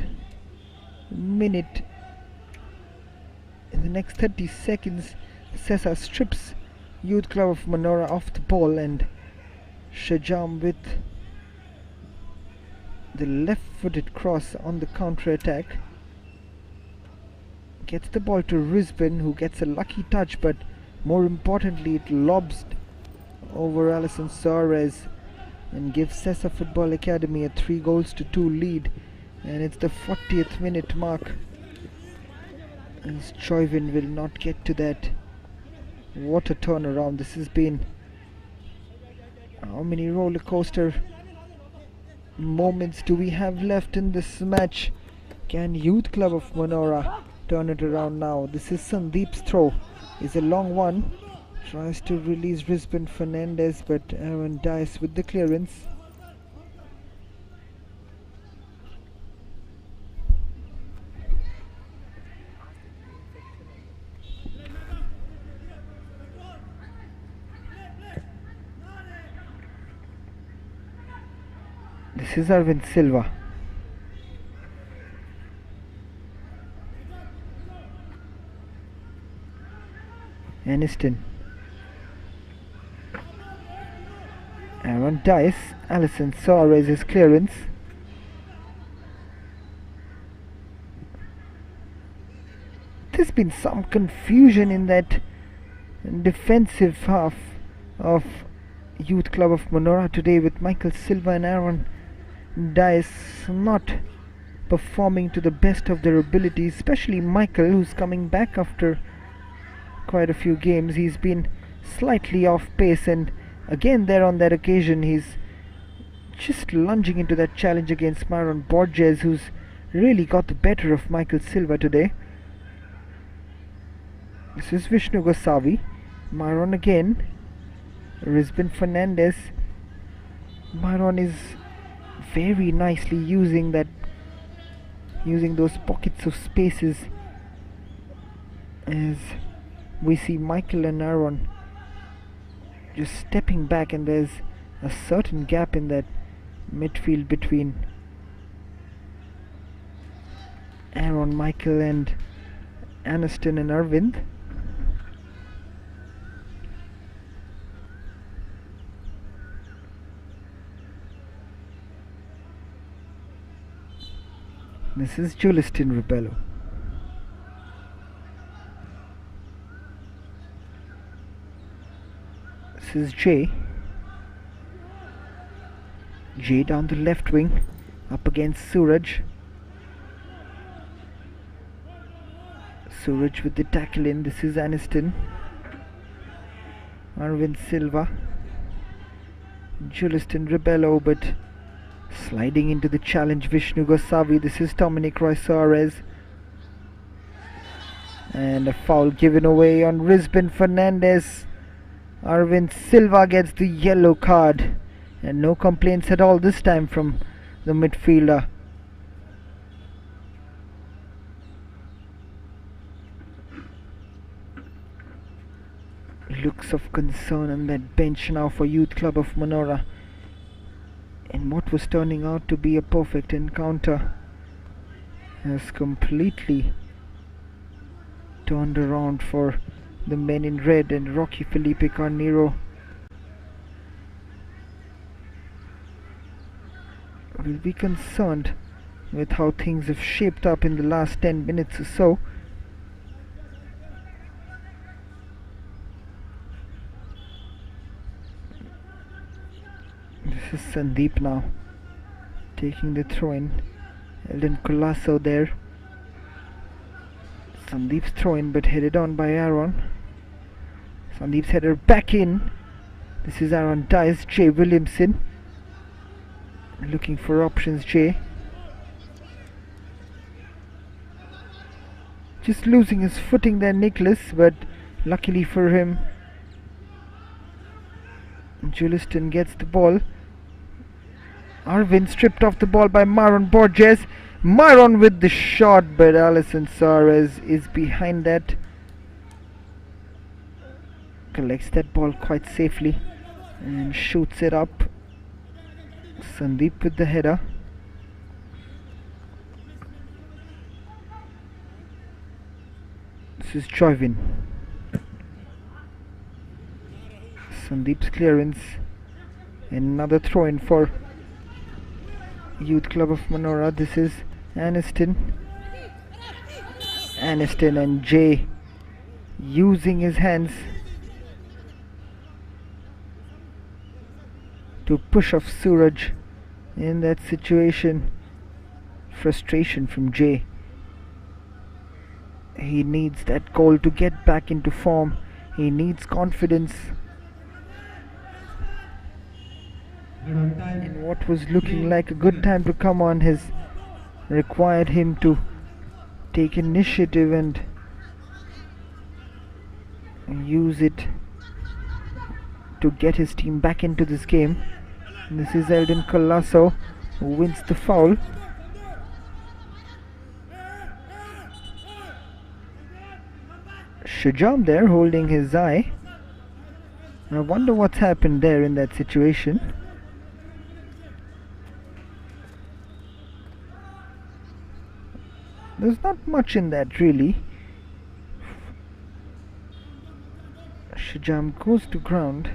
minute, in the next 30 seconds, SESA strips Youth Club of Manora off the ball, and Shajam with the left-footed cross on the counter-attack gets the ball to Risbin, who gets a lucky touch, but more importantly it lobs over Alison Suarez and gives SESA Football Academy a 3-2 lead. And it's the 40th minute mark, as Choivin will not get to that. What a turnaround this has been. How many roller coaster moments do we have left in this match? Can Youth Club of Manora turn it around now? This is Sandeep's throw. It's a long one. Tries to release Risbin Fernandez, but Aaron Dice with the clearance. This is Arvind Silva. Aniston. Aaron Dice. Alison Suarez's clearance. There's been some confusion in that defensive half of Youth Club of Manora today, with Michael Silva and Aaron Dice not performing to the best of their abilities, especially Michael, who's coming back after quite a few games. He's been slightly off pace, and again there on that occasion he's just lunging into that challenge against Myron Borges, who's really got the better of Michael Silva today. This is Vishnu Gosavi. Myron again. Risbin Fernandez. Myron is very nicely using those pockets of spaces, as we see Michael and Aaron just stepping back, and there's a certain gap in that midfield between Aaron, Michael and Aniston and Arvind. This is Julistin Rubello. This is Jay. Jay down the left wing, up against Suraj. Suraj with the tackle in. This is Aniston. Arvind Silva. Julistin Rubello, but sliding into the challenge, Vishnu Gosavi. This is Dominic Roy Suarez. And a foul given away on Risbin Fernandez. Arvind Silva gets the yellow card, and no complaints at all this time from the midfielder. Looks of concern on that bench now for Youth Club of Manora, and what was turning out to be a perfect encounter has completely turned around for the men in red and Rocky Felipe Carneiro. will be concerned with how things have shaped up in the last 10 minutes or so. This is Sandeep now taking the throw in. Eldon Colasso there. Sandeep's throw in, but headed on by Aaron. Sandeep's header back in. This is Aaron Dice. Jay Williamson looking for options. Jay just losing his footing there, Nicholas, but luckily for him, Juliston gets the ball. Arvin stripped off the ball by Myron Borges. Myron with the shot, but Alison Suarez is behind that. Collects that ball quite safely and shoots it up. Sandeep with the header. This is Joyvin. Sandeep's clearance. Another throw in for Youth Club of Manora. This is Aniston. Aniston and Jay using his hands to push off Suraj in that situation. Frustration from Jay. He needs that goal to get back into form. He needs confidence in what was looking like a good time to come on has required him to take initiative and use it to get his team back into this game. And this is Eldon Colasso who wins the foul. Shajam there holding his eye. I wonder what's happened there in that situation. There's not much in that really. Shajam goes to ground.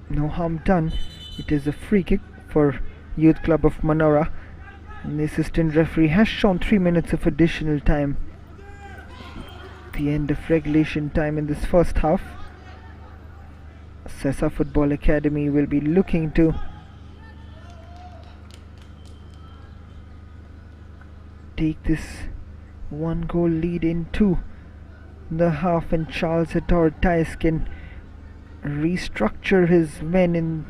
No harm done. It is a free kick for Youth Club of Manora. And the assistant referee has shown 3 minutes of additional time. The end of regulation time in this first half. SESA Football Academy will be looking to take this 1-goal lead into the half, and Charles Ator-Tice can restructure his men in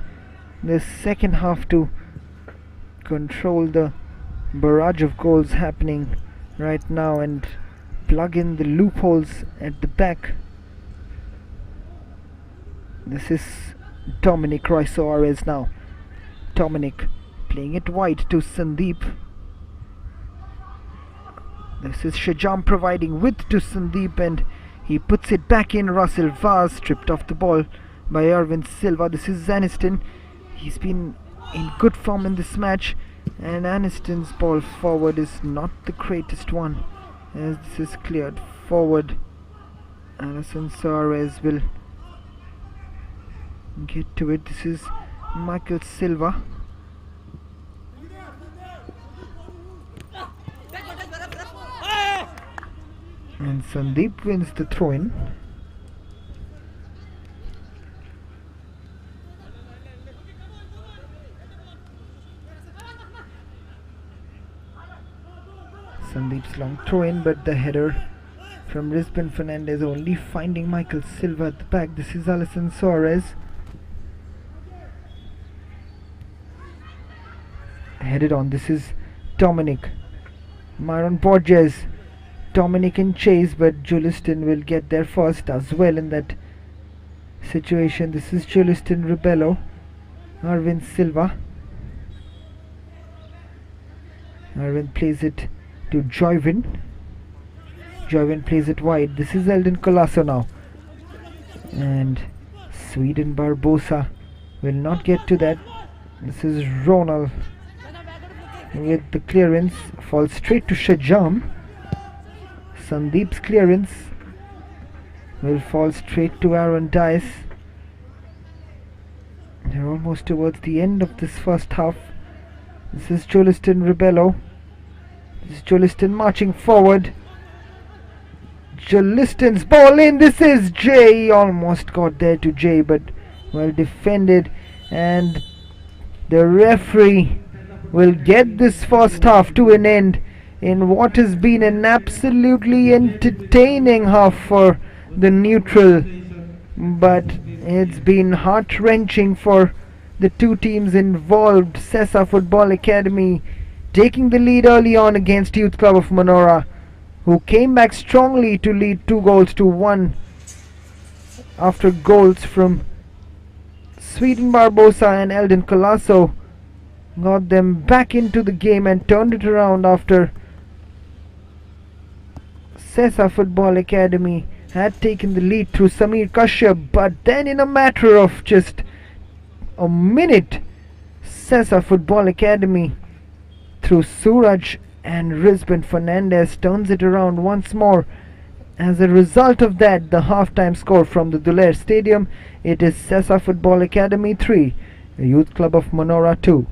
the second half to control the barrage of goals happening right now and plug in the loopholes at the back. This is Dominic Roy Suarez now. Dominic playing it wide to Sandeep. This is Shajam providing width to Sandeep and he puts it back in. Russell Vaz stripped off the ball by Arvind Silva. This is Aniston. He's been in good form in this match, and Aniston's ball forward is not the greatest one as this is cleared forward. Alison Suarez will get to it. This is Michael Silva. And Sandeep wins the throw-in. Sandeep's long throw-in, but the header from Risbin Fernandez only finding Michael Silva at the back. This is Alison Suarez. Headed on. This is Dominic. Myron Borges. Dominic in chase, but Juliston will get there first as well in that situation. This is Juliston Rebello. Arvind Silva. Arvind plays it to Joyvin. Joyvin plays it wide. This is Eldon Colasso now. And Sweden Barbosa will not get to that. This is Ronald with the clearance. Falls straight to Shajam. Sandeep's clearance will fall straight to Aaron Dice. They're almost towards the end of this first half. This is Joliston Rebello. This is Joliston marching forward. Joliston's ball in. This is Jay. Almost got there to Jay, but well defended. And the referee will get this first half to an end in what has been an absolutely entertaining half for the neutral. But it's been heart-wrenching for the two teams involved. SESA Football Academy taking the lead early on against Youth Club of Manora, who came back strongly to lead 2-1 after goals from Sweden Barbosa and Eldon Colasso got them back into the game and turned it around after SESA Football Academy had taken the lead through Samir Kashyap. But then in a matter of just a minute, SESA Football Academy through Suraj and Rizban Fernandez turns it around once more. As a result of that, the halftime score from the Duler Stadium, it is SESA Football Academy 3, Youth Club of Manora 2.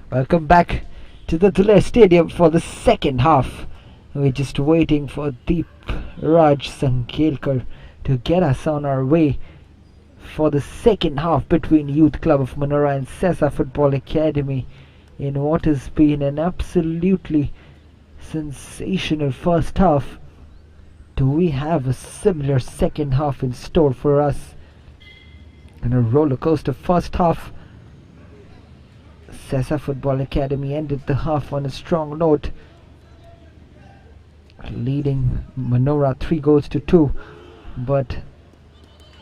Welcome back to the Duler Stadium for the second half. We're just waiting for Deep Raj Sankelkar to get us on our way for the second half between Youth Club of Manora and SESA Football Academy in what has been an absolutely sensational first half. Do we have a similar second half in store for us? In a roller coaster first half, SESA Football Academy ended the half on a strong note, leading Menorah 3 goals to 2, but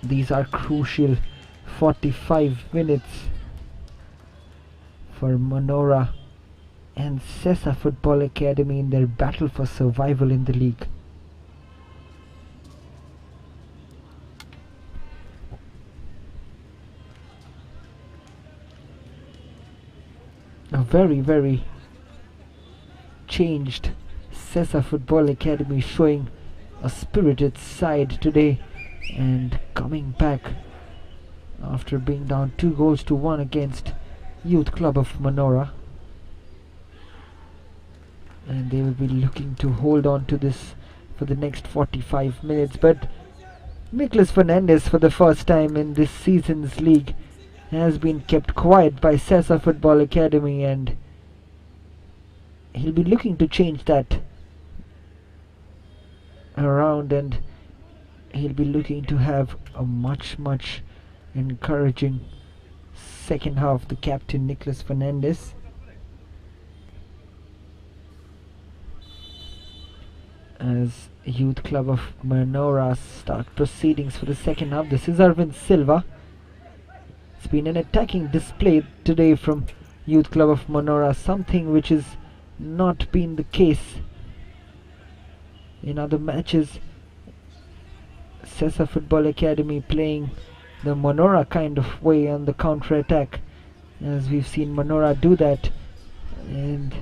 these are crucial 45 minutes for Menorah and SESA Football Academy in their battle for survival in the league. A very changed SESA Football Academy, showing a spirited side today and coming back after being down 2 goals to 1 against Youth Club of Manora, and they will be looking to hold on to this for the next 45 minutes. But Nicholas Fernandez, for the first time in this season's league, has been kept quiet by SESA Football Academy, and he'll be looking to change that around, and he'll be looking to have a much encouraging second half. The captain Nicholas Fernandez, as Youth Club of Manora start proceedings for the second half. This is Arvind Silva. It's been an attacking display today from Youth Club of Manora, something which has not been the case in other matches. SESA Football Academy playing the Menorah kind of way on the counter-attack, as we've seen Menorah do that and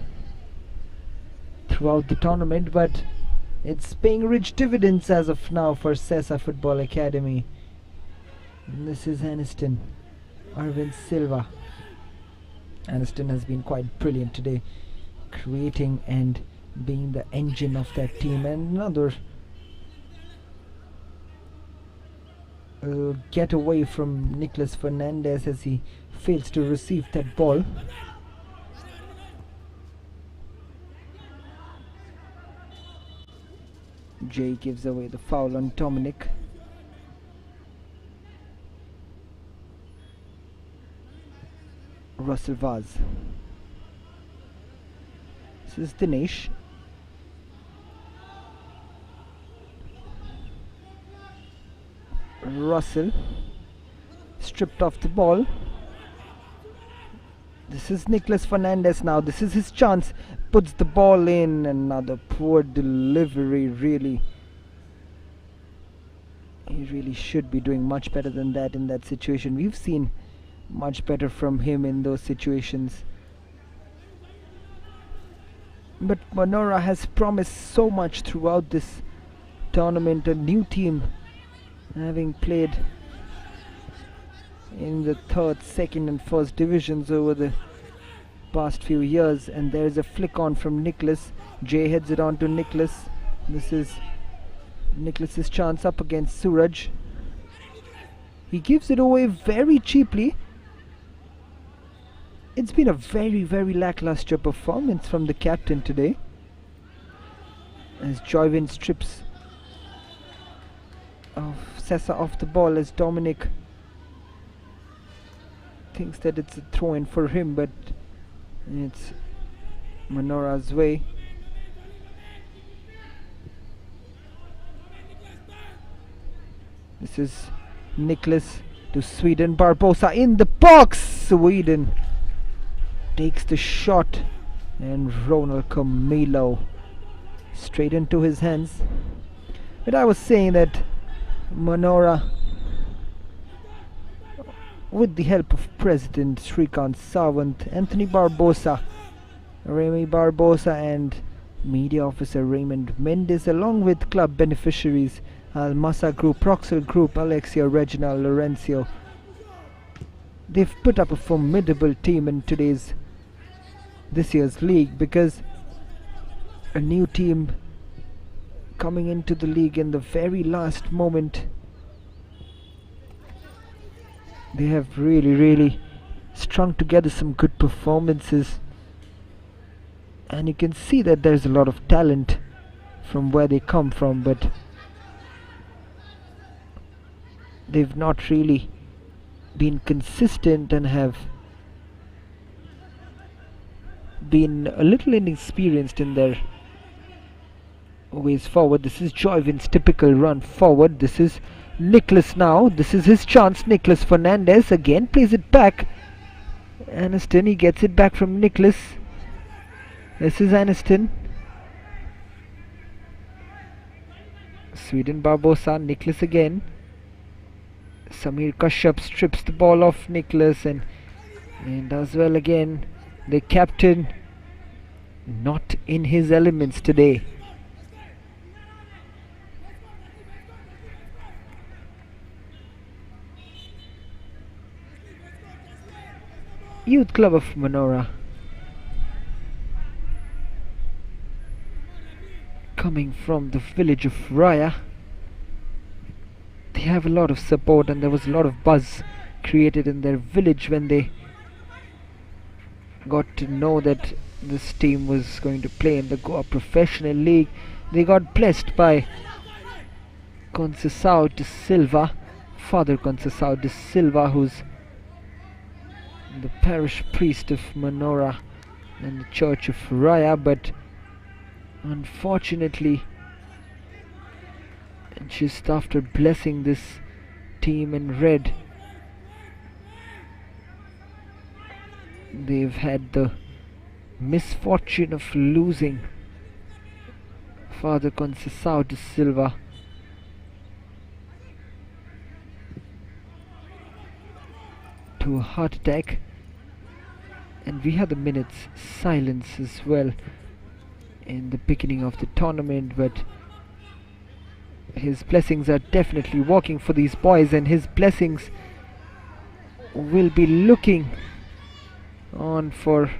throughout the tournament, but it's paying rich dividends as of now for SESA Football Academy. And this is Aniston, Arvind Silva. Aniston has been quite brilliant today, creating and being the engine of that team. And another get away from Nicholas Fernandez as he fails to receive that ball. Jay gives away the foul on Dominic. Russell Vaz. This is Dinesh. Russell stripped off the ball. This is Nicholas Fernandez now. This is his chance. Puts the ball in. Another poor delivery, really. He really should be doing much better than that in that situation. We've seen much better from him in those situations. But Menorah has promised so much throughout this tournament. A new team, having played in the third, second and first divisions over the past few years. And there is a flick on from Nicholas. Jay heads it on to Nicholas. This is Nicholas's chance up against Suraj. He gives it away very cheaply. It's been a very lackluster performance from the captain today, as Joyvin strips of SESA off the ball, as Dominic thinks that it's a throw-in for him, but it's Menorah's way. This is Nicholas to Sweden. Barbosa in the box. Sweden takes the shot, and Ronald Camilo straight into his hands. But I was saying that Menorah, with the help of President Shrikant Sawant, Anthony Barbosa, Remy Barbosa and Media Officer Raymond Mendes, along with club beneficiaries Al-Masa Group, Proxel Group, Alexia, Reginald, Lorenzo, they've put up a formidable team in today's this year's league, because a new team coming into the league in the very last moment, they have really strung together some good performances, and you can see that there's a lot of talent from where they come from, but they've not really been consistent and have been a little inexperienced in their ways forward. This is Joyvin's typical run forward. This is Nicholas now. This is his chance. Nicholas Fernandez again plays it back. Aniston, he gets it back from Nicholas. This is Aniston. Sweden Barbosa, Nicholas again. Samir Kashyap strips the ball off Nicholas and does well again. The captain not in his elements today. Youth Club of Manora coming from the village of Raya. They have a lot of support, and there was a lot of buzz created in their village when they got to know that this team was going to play in the Goa Professional League. They got blessed by Conceição de Silva, Father Conceição de Silva, who's the parish priest of Menorah and the church of Raya, but unfortunately, just after blessing this team in red, they've had the misfortune of losing Father Conceição de Silva to a heart attack, and we had a minute's silence as well in the beginning of the tournament, but his blessings are definitely working for these boys, and his blessings will be looking on for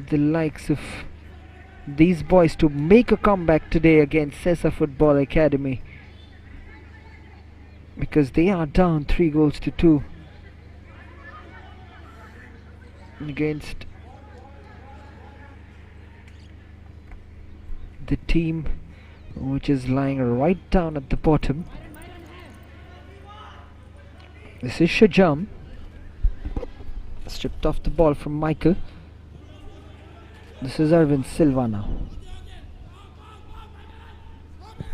the likes of these boys to make a comeback today against SESA Football Academy, because they are down 3-2 against the team which is lying right down at the bottom. This is Shajam, stripped off the ball from Michael. This is Arvind Silva now.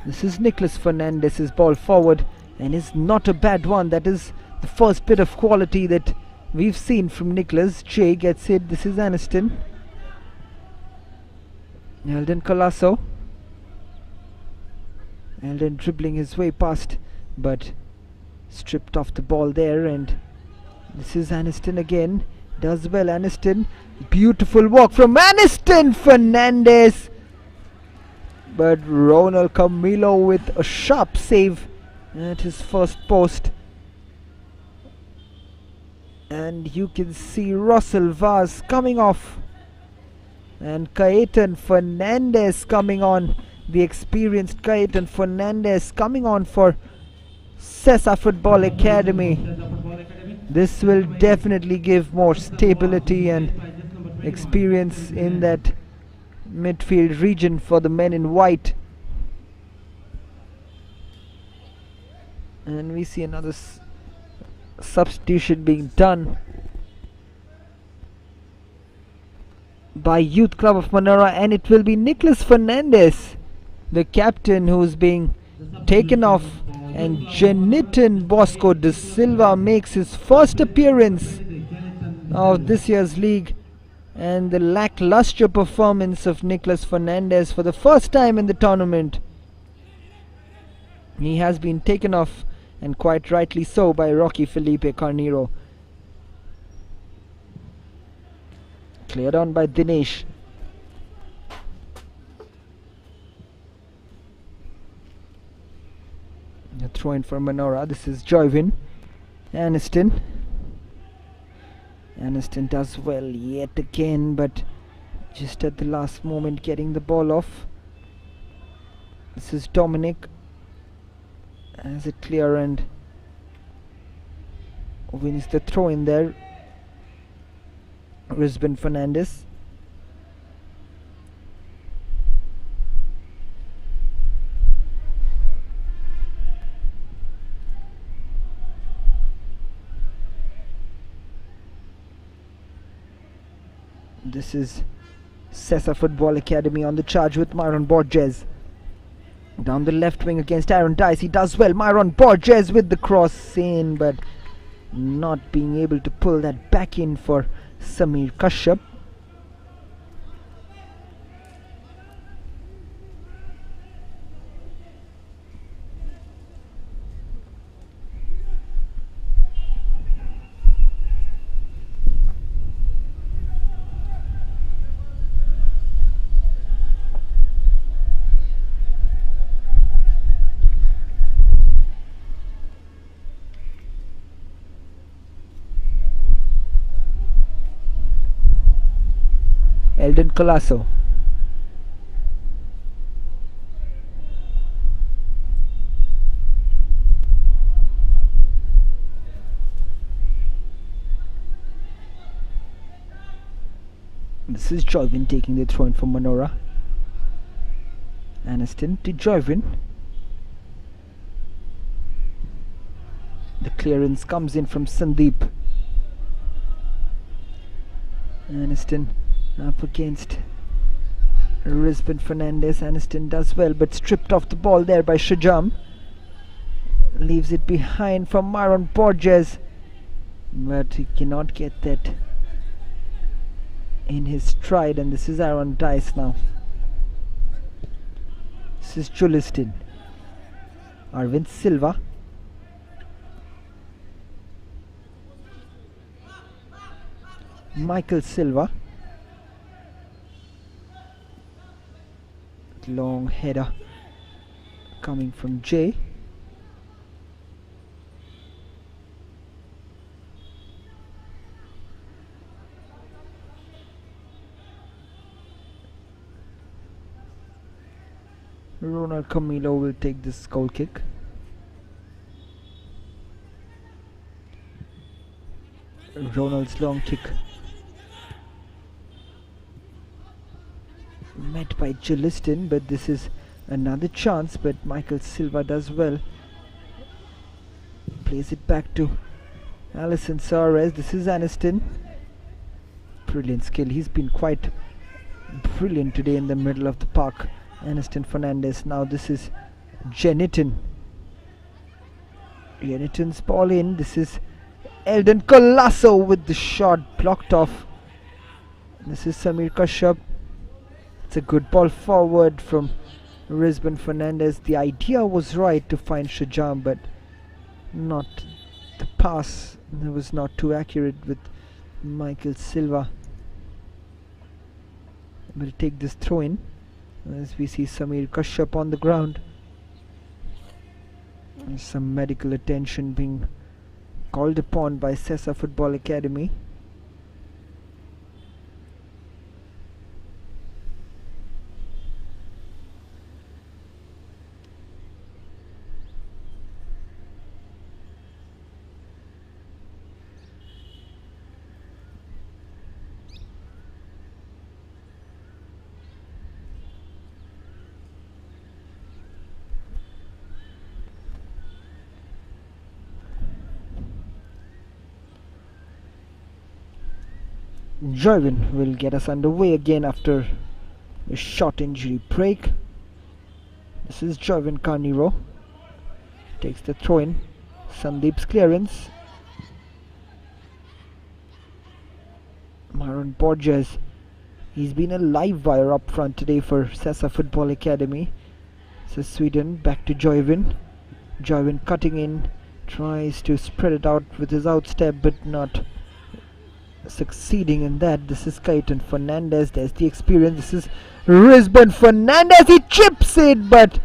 This is Nicholas Fernandez's ball forward, and is not a bad one. That is the first bit of quality that we've seen from Nicholas. Jay gets it. This is Aniston. Eldon Colasso. Eldon dribbling his way past, but stripped off the ball there, and this is Aniston again. Does well, Aniston. Beautiful walk from Aniston Fernandez, but Ronald Camilo with a sharp save at his first post. And you can see Russell Vaz coming off, and Cayetan Fernandez coming on. The experienced Cayetan Fernandez coming on for SESA Football Academy. This will definitely give more stability and experience in that midfield region for the men in white. And we see another substitution being done by Youth Club of Manora, and it will be Nicholas Fernandez, the captain, who's being taken off, and Jenitan Bosco de Silva makes his first appearance of this year's league, and the lackluster performance of Nicholas Fernandez for the first time in the tournament. He has been taken off, and quite rightly so, by Rocky Felipe Carnero. Cleared on by Dinesh. A throw in for Menorah. This is Joyvin. Aniston. Aniston does well yet again, but just at the last moment getting the ball off. This is Dominic as it clear and wins the throw in there. Risbon Fernandez. This is SESA Football Academy on the charge with Myron Borges. Down the left wing against Aaron Dice. He does well. Myron Borges with the cross in, but not being able to pull that back in for Samir Kashyap. Eldon Colasso. This is Joyvin taking the throw in for Menorah. Aniston to Joyvin. The clearance comes in from Sandeep. Aniston up against Risbon Fernandez. Aniston does well but stripped off the ball there by Shajam. Leaves it behind for Myron Borges, but he cannot get that in his stride, and this is Aaron Dice now. This is Julistin. Arvind Silva. Michael Silva. Long header coming from Jay. Ronald Camilo will take this goal kick. Ronald's long kick met by Julistin, but this is another chance, but Michael Silva does well. Plays it back to Alison Suarez. This is Aniston. Brilliant skill. He's been quite brilliant today in the middle of the park. Aniston Fernandez. Now this is Jenitin. Jenitin's ball in. This is Eldon Colasso with the shot blocked off. This is Samir Kashyap. It's a good ball forward from Risbon Fernandez. The idea was right to find Shajam, but not the pass. It was not too accurate with Michael Silva. We'll take this throw in as we see Samir Kashyap on the ground. There's some medical attention being called upon by SESA Football Academy. Joyvin will get us underway again after a short injury break. This is Joyvin Carnero. Takes the throw in. Sandeep's clearance. Myron Borges. He's been a live wire up front today for SESA Football Academy. This is Sweden. Back to Joyvin. Joyvin cutting in. Tries to spread it out with his outstep, but not succeeding in that. This is Kaitan Fernandez. There's the experience. This is Risbon Fernandez. He chips it, but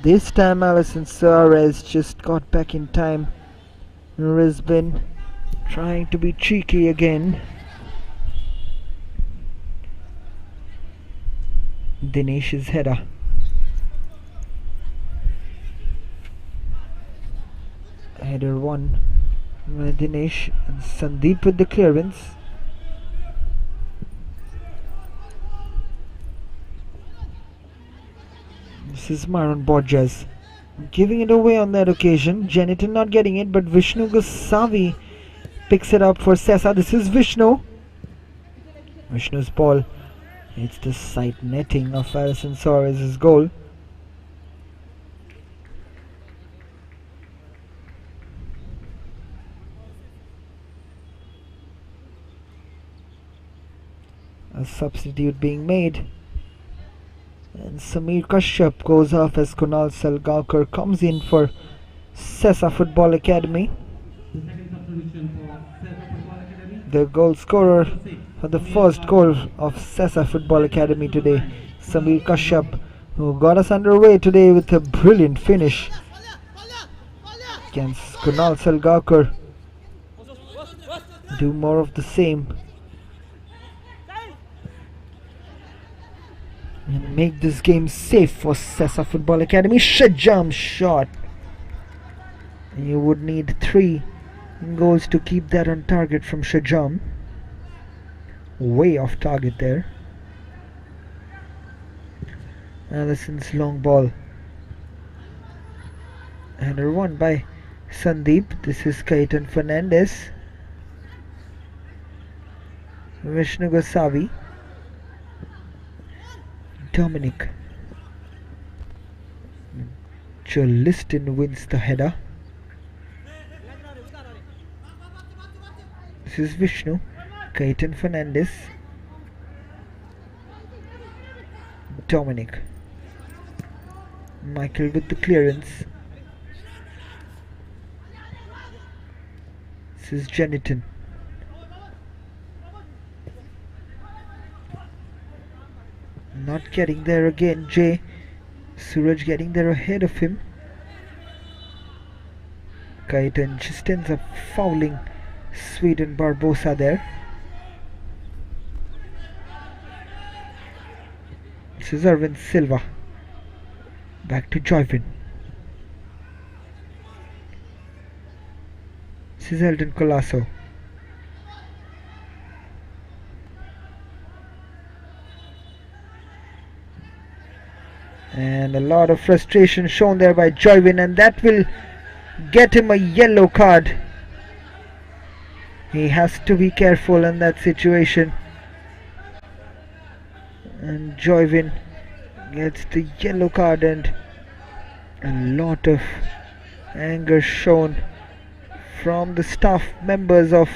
this time Alison Suarez just got back in time. Risbon trying to be cheeky again. Dinesh's header. Header 1. Dinesh and Sandeep with the clearance. This is Maran Borges giving it away on that occasion. Jenitin not getting it, but Vishnu Gosavi picks it up for SESA. This is Vishnu. Vishnu's ball hits the side netting of Alison Suarez's goal. A substitute being made, and Samir Kashyap goes off as Kunal Salgaonkar comes in for SESA Football Academy. The goal scorer for the first goal of SESA Football Academy today, Samir Kashyap, who got us underway today with a brilliant finish against Kunal Salgaonkar. Do more of the same and make this game safe for SESA Football Academy. Jump shot. You would need 3 goals to keep that on target from Shajam. Way off target there. Allison's long ball. Header 1 by Sandeep. This is Kaitan Fernandez. Vishnu Gosavi. Dominic. Joe Liston wins the header. This is Vishnu. Kaitan Fernandez. Dominic. Michael with the clearance. This is Jenitin. Not getting there again, Jay. Suraj getting there ahead of him. Kaitan just ends up fouling Sweden Barbosa there. Cesar wins Silva. Back to Joyvin. This is Eldon Colasso. And a lot of frustration shown there by Joyvin, and that will get him a yellow card. He has to be careful in that situation. And Joyvin gets the yellow card, and a lot of anger shown from the staff members of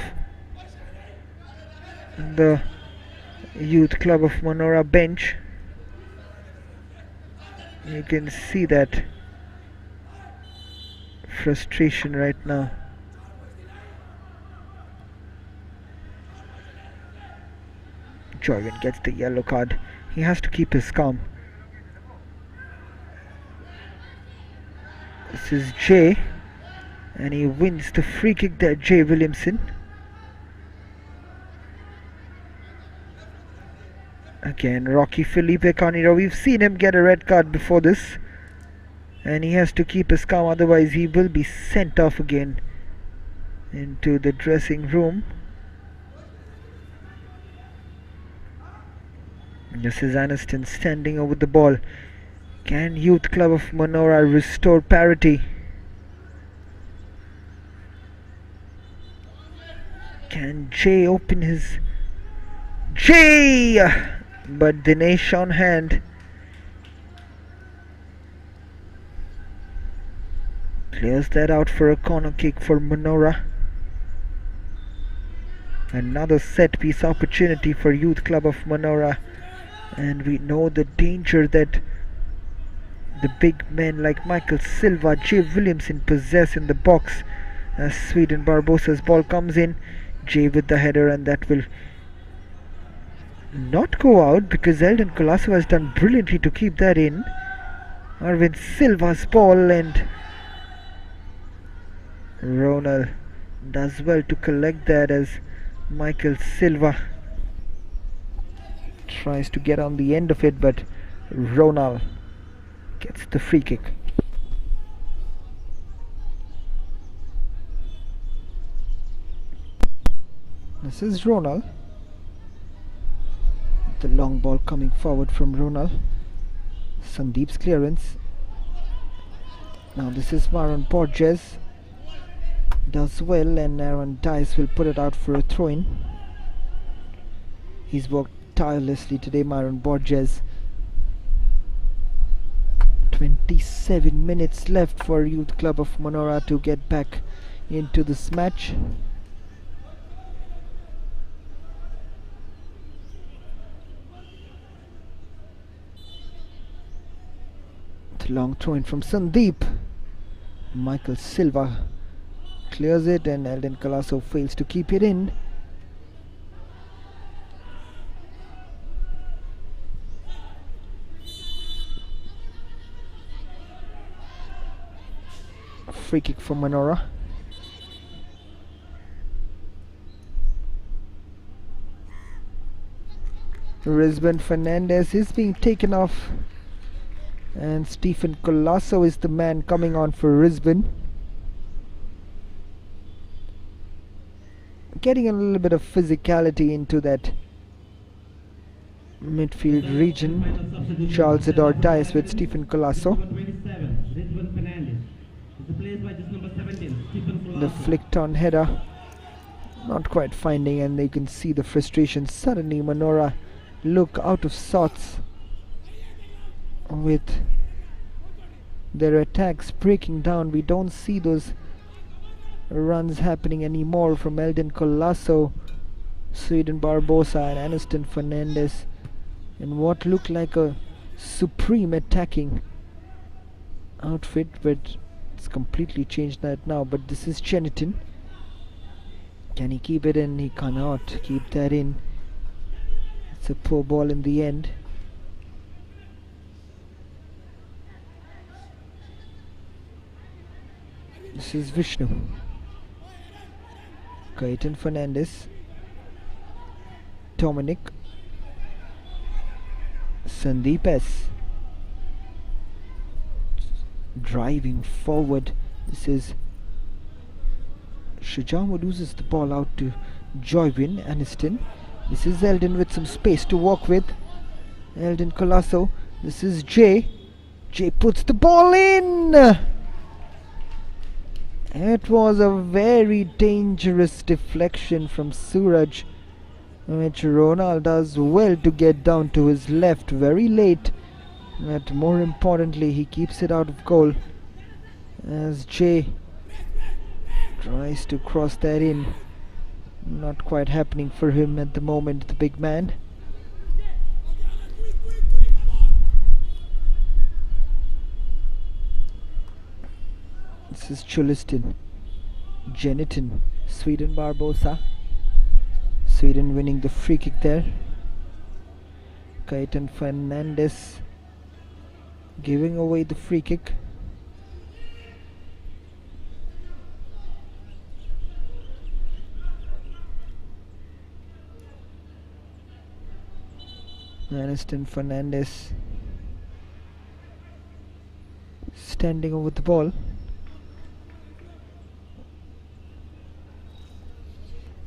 the Youth Club of Manora bench. You can see that frustration right now. Joyvin gets the yellow card. He has to keep his calm. This is Jay, and he wins the free kick there, Jay Williamson. Again, Rocky Felipe Caniro. We've seen him get a red card before this, and he has to keep his calm, otherwise he will be sent off again into the dressing room. This is Aniston standing over the ball. Can Youth Club of Manora restore parity? Can Jay open his... Jay! But Dinesh on hand. Clears that out for a corner kick for Menorah. Another set piece opportunity for Youth Club of Manora. And we know the danger that the big men like Michael Silva, Jay Williamson possess in the box. As Sweden Barbosa's ball comes in, Jay with the header, and that will not go out because Eldon Colasso has done brilliantly to keep that in. Arvind Silva's ball, and Ronald does well to collect that as Michael Silva tries to get on the end of it, but Ronald gets the free kick. This is Ronald. The long ball coming forward from Ronald. Sandeep's clearance. Now this is Maron Borges. Does well, and Aaron Dice will put it out for a throw-in. He's worked tirelessly today, Maron Borges. 27 minutes left for Youth Club of Manora to get back into this match. Long throw in from Sandeep. Michael Silva clears it, and Eldon Colasso fails to keep it in. Free kick for Menorah. Risban Fernandez is being taken off, and Stephen Colasso is the man coming on for Risban. Getting a little bit of physicality into that midfield region. Charles Ador Dias with Stephen Colasso. The flicked on header, not quite finding, and you can see the frustration. Suddenly Menorah look out of sorts with their attacks breaking down. We don't see those runs happening anymore from Eldon Colasso, Sweden Barbosa and Aniston Fernandez in what looked like a supreme attacking outfit, but it's completely changed that now. But this is Cheniton. Can he keep it in? He cannot keep that in. It's a poor ball in the end. This is Vishnu. Kaiten Fernandez. Dominic. Sandeep S. Driving forward. This is Shujam loses the ball out to Joywin Aniston. This is Eldon with some space to work with. Eldon Colasso. This is Jay. Jay puts the ball in. It was a very dangerous deflection from Suraj, which Ronald does well to get down to his left very late, but more importantly he keeps it out of goal as Jay tries to cross that in. Not quite happening for him at the moment, the big man. This is Chulistin. Jeniton. Sweden Barbosa. Sweden winning the free kick there. Kaiten Fernandez giving away the free kick. Aniston Fernandez standing over the ball.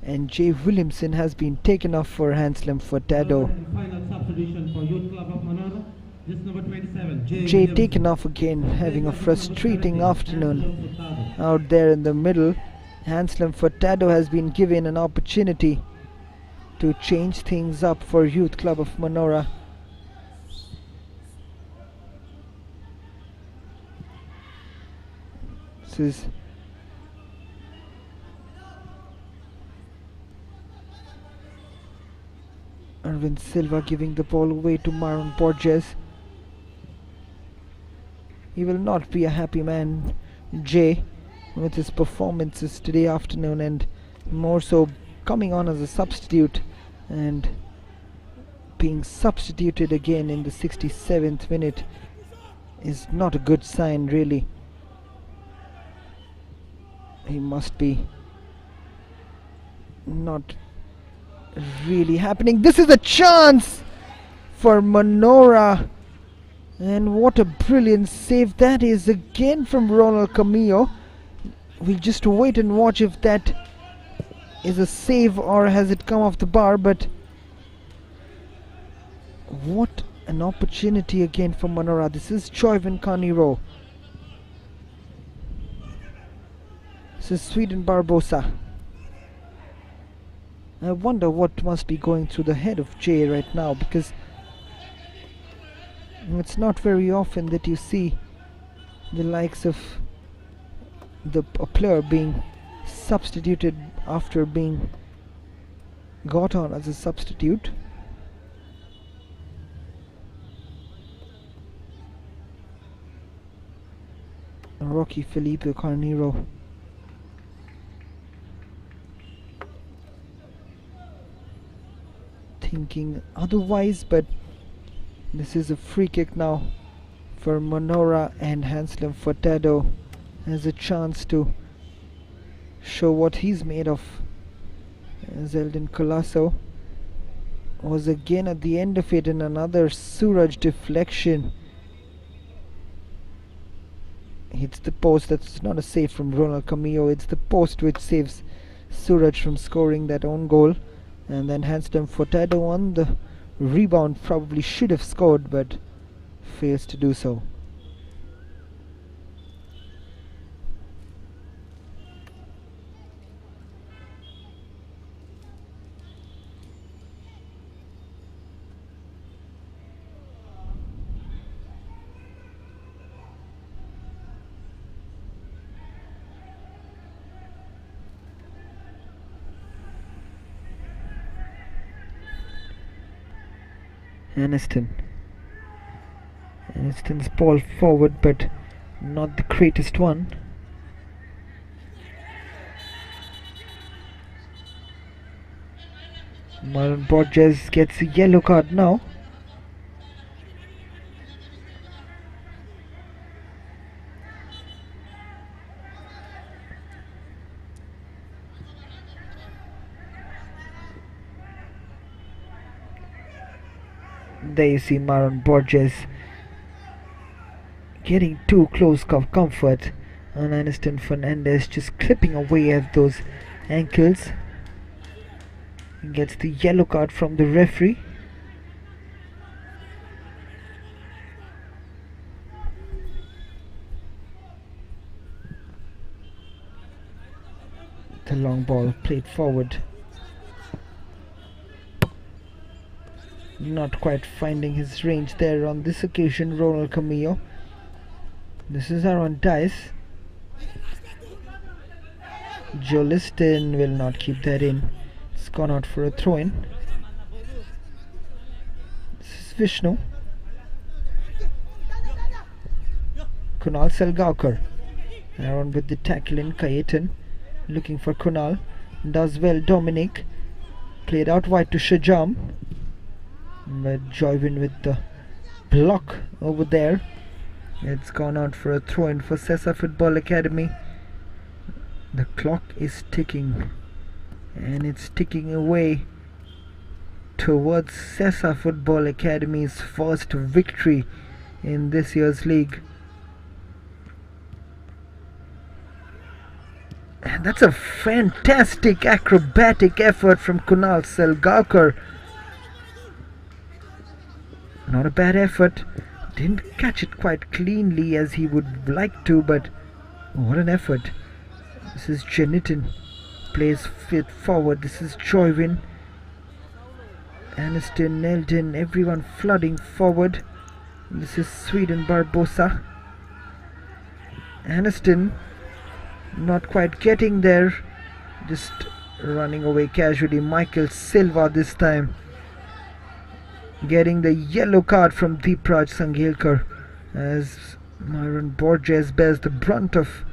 And Jay Williamson has been taken off for Hanslem Furtado. Final substitution for Youth Club of Manora. This number 27. Jay taken off again, having a frustrating afternoon out there in the middle. Hanslem Furtado has been given an opportunity to change things up for Youth Club of Manora. This is Arvind Silva giving the ball away to Maron Borges. He will not be a happy man, Jay, with his performances today afternoon, and more so coming on as a substitute and being substituted again in the 67th minute is not a good sign, really. He must be not really happening. This is a chance for Menorah And what a brilliant save that is again from Ronald Camillo. We'll just wait and watch if that is a save or has it come off the bar, but what an opportunity again for Menorah. This is Joyvin Carnero. This is Sweden Barbosa. I wonder what must be going through the head of Jay right now, because it's not very often that you see the likes of a player being substituted after being got on as a substitute. Rocky Felipe Carnero. Thinking otherwise, but this is a free kick now for Menorah, and Hanslem Furtado has a chance to show what he's made of. Zeldin Colasso was again at the end of it in another Suraj deflection. Hits the post. That's not a save from Ronald Camillo. It's the post which saves Suraj from scoring that own goal. And then Hanslem Furtado on the rebound probably should have scored, but fails to do so. Aniston's ball forward, but not the greatest one. Marlon Borges gets a yellow card now. There you see Marlon Borges getting too close of comfort, and Aniston Fernandez just clipping away at those ankles. He gets the yellow card from the referee. The long ball played forward. Not quite finding his range there on this occasion, Ronald Camillo. This is Aaron Dice. Joe Liston will not keep that in. It's gone out for a throw-in. This is Vishnu. Kunal Selgaonkar. Around with the tackle in. Kayetan looking for Kunal. Does well Dominic. Played out wide to Shajam. But Joyvin with the block over there. It's gone out for a throw-in for SESA Football Academy. The clock is ticking, and it's ticking away towards SESA Football Academy's first victory in this year's league. And that's a fantastic acrobatic effort from Kunal Selgaonkar. Not a bad effort. Didn't catch it quite cleanly as he would like to, but what an effort. This is Jenitin. Plays fit forward. This is Joyvin. Aniston, Neldon, everyone flooding forward. This is Sweden Barbosa. Aniston not quite getting there. Just running away casually. Michael Silva this time. Getting the yellow card from Deepraj Sangelkar as Myron Borges bears the brunt of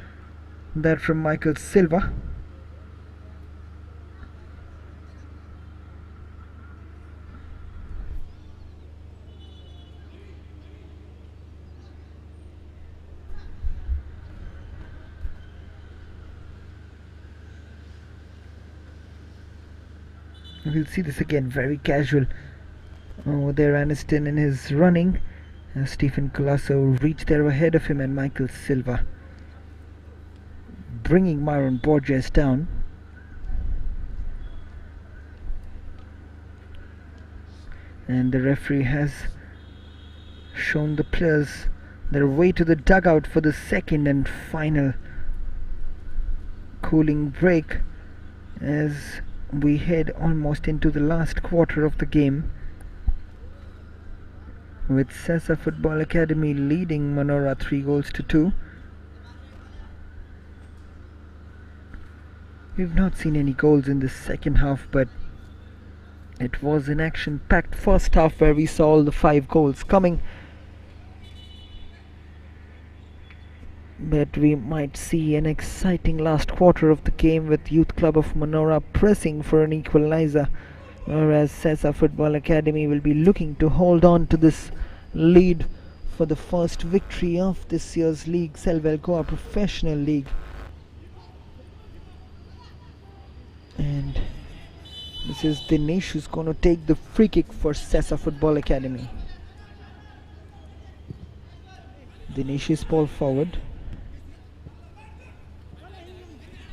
that from Michael Silva. We'll see this again, very casual. Over there Aniston in his running, Stephen Colasso reached there ahead of him, and Michael Silva bringing Myron Borges down. And the referee has shown the players their way to the dugout for the second and final cooling break as we head almost into the last quarter of the game, with SESA Football Academy leading Menorah 3-2. We've not seen any goals in the second half, but it was an action-packed first half where we saw all the 5 goals coming. But we might see an exciting last quarter of the game, with Youth Club of Manora pressing for an equalizer, whereas SESA Football Academy will be looking to hold on to this lead for the first victory of this year's league, Selvel Goa Professional League. And this is Dinesh who's going to take the free kick for SESA Football Academy. Dinesh's ball forward.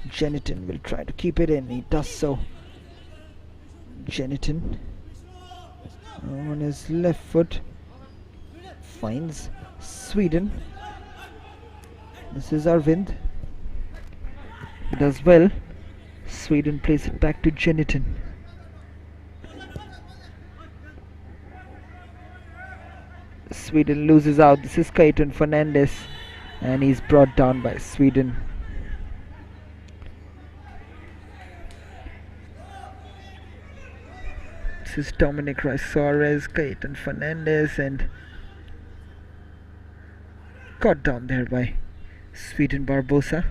Jenitin will try to keep it in. He does so. Jenitin on his left foot finds Sweden. This is Arvind. He does well. Sweden plays it back to Jenitin. Sweden loses out. This is Kaiton Fernandez, and he's brought down by Sweden. This is Dominic Rice-Suarez, Kaiton Fernandez, and got down there by Sweden Barbosa.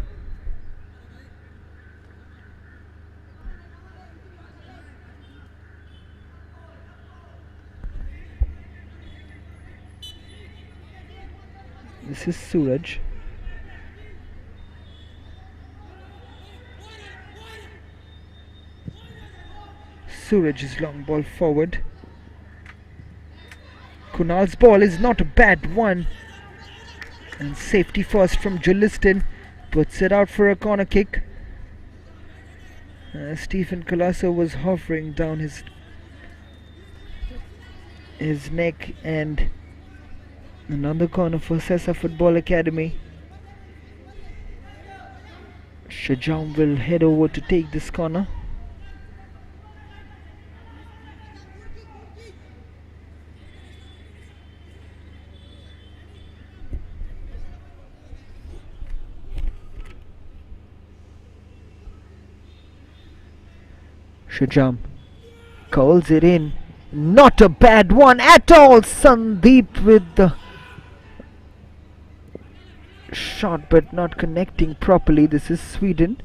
This is Suraj. Suraj's long ball forward. Kunal's ball is not a bad one. And safety first from Juliston. Puts it out for a corner kick. Stephen Colasso was hovering down his neck, and another corner for SESA Football Academy. Shajam will head over to take this corner. Shajam calls it in. Not a bad one at all. Sandeep with the shot but not connecting properly. This is Sweden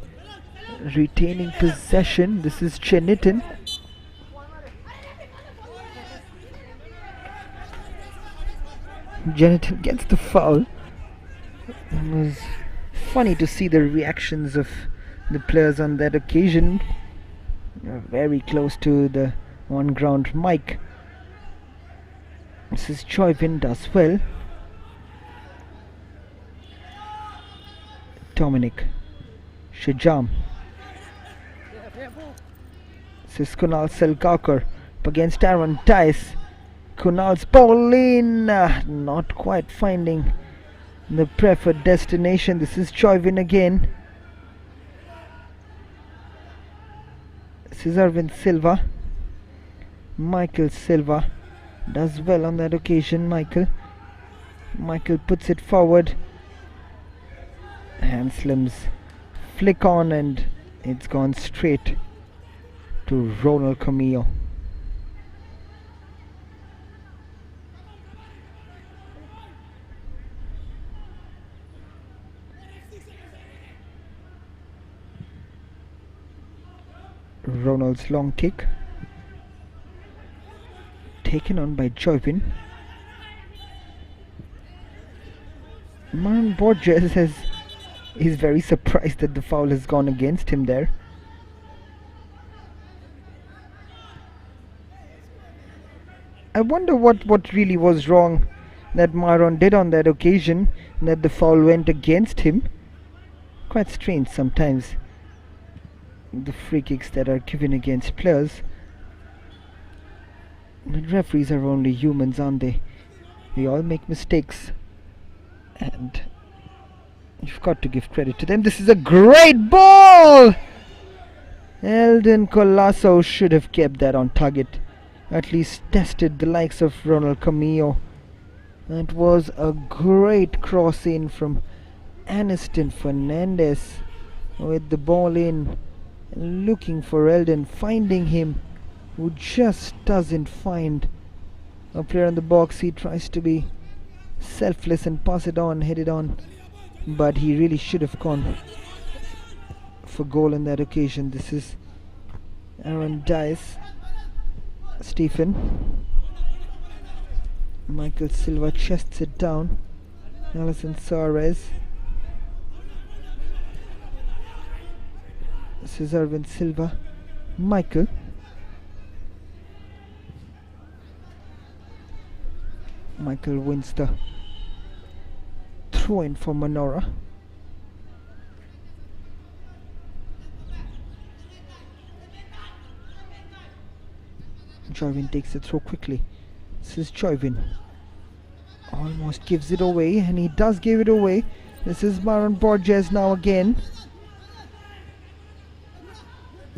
retaining possession. This is Jenitin. Jenitin gets the foul. It was funny to see the reactions of the players on that occasion. Very close to the on-ground mic. This is Choivin, does well. Dominic Shajam. This is Kunal Selgaonkar up against Aaron Dice. Kunal's ball in, not quite finding the preferred destination. This is Choivin again. This is Arvind Silva. Michael Silva does well on that occasion. Michael puts it forward. Hanslam's flick on, and it's gone straight to Ronald Camillo. Ronald's long kick taken on by Joypin. Myron Borges is very surprised that the foul has gone against him there. I wonder what really was wrong that Maron did on that occasion, that the foul went against him. Quite strange sometimes, the free kicks that are given against players. But referees are only humans, aren't they? We all make mistakes, and you've got to give credit to them. This is a great ball! Eldon Colasso should have kept that on target, at least tested the likes of Ronald Camillo. That was a great cross in from Aniston Fernandez with the ball in, looking for Eldon, finding him, who just doesn't find a player in the box. He tries to be selfless and pass it on, head it on, but he really should have gone for goal on that occasion. This is Aaron Dice, Stephen, Michael Silva chests it down, Alison Suarez, Cesar Silva, Michael, wins the throw in for Menorah. Joyvin takes the throw quickly. This is Joyvin. Almost gives it away, and he does give it away. This is Maron Borges now again.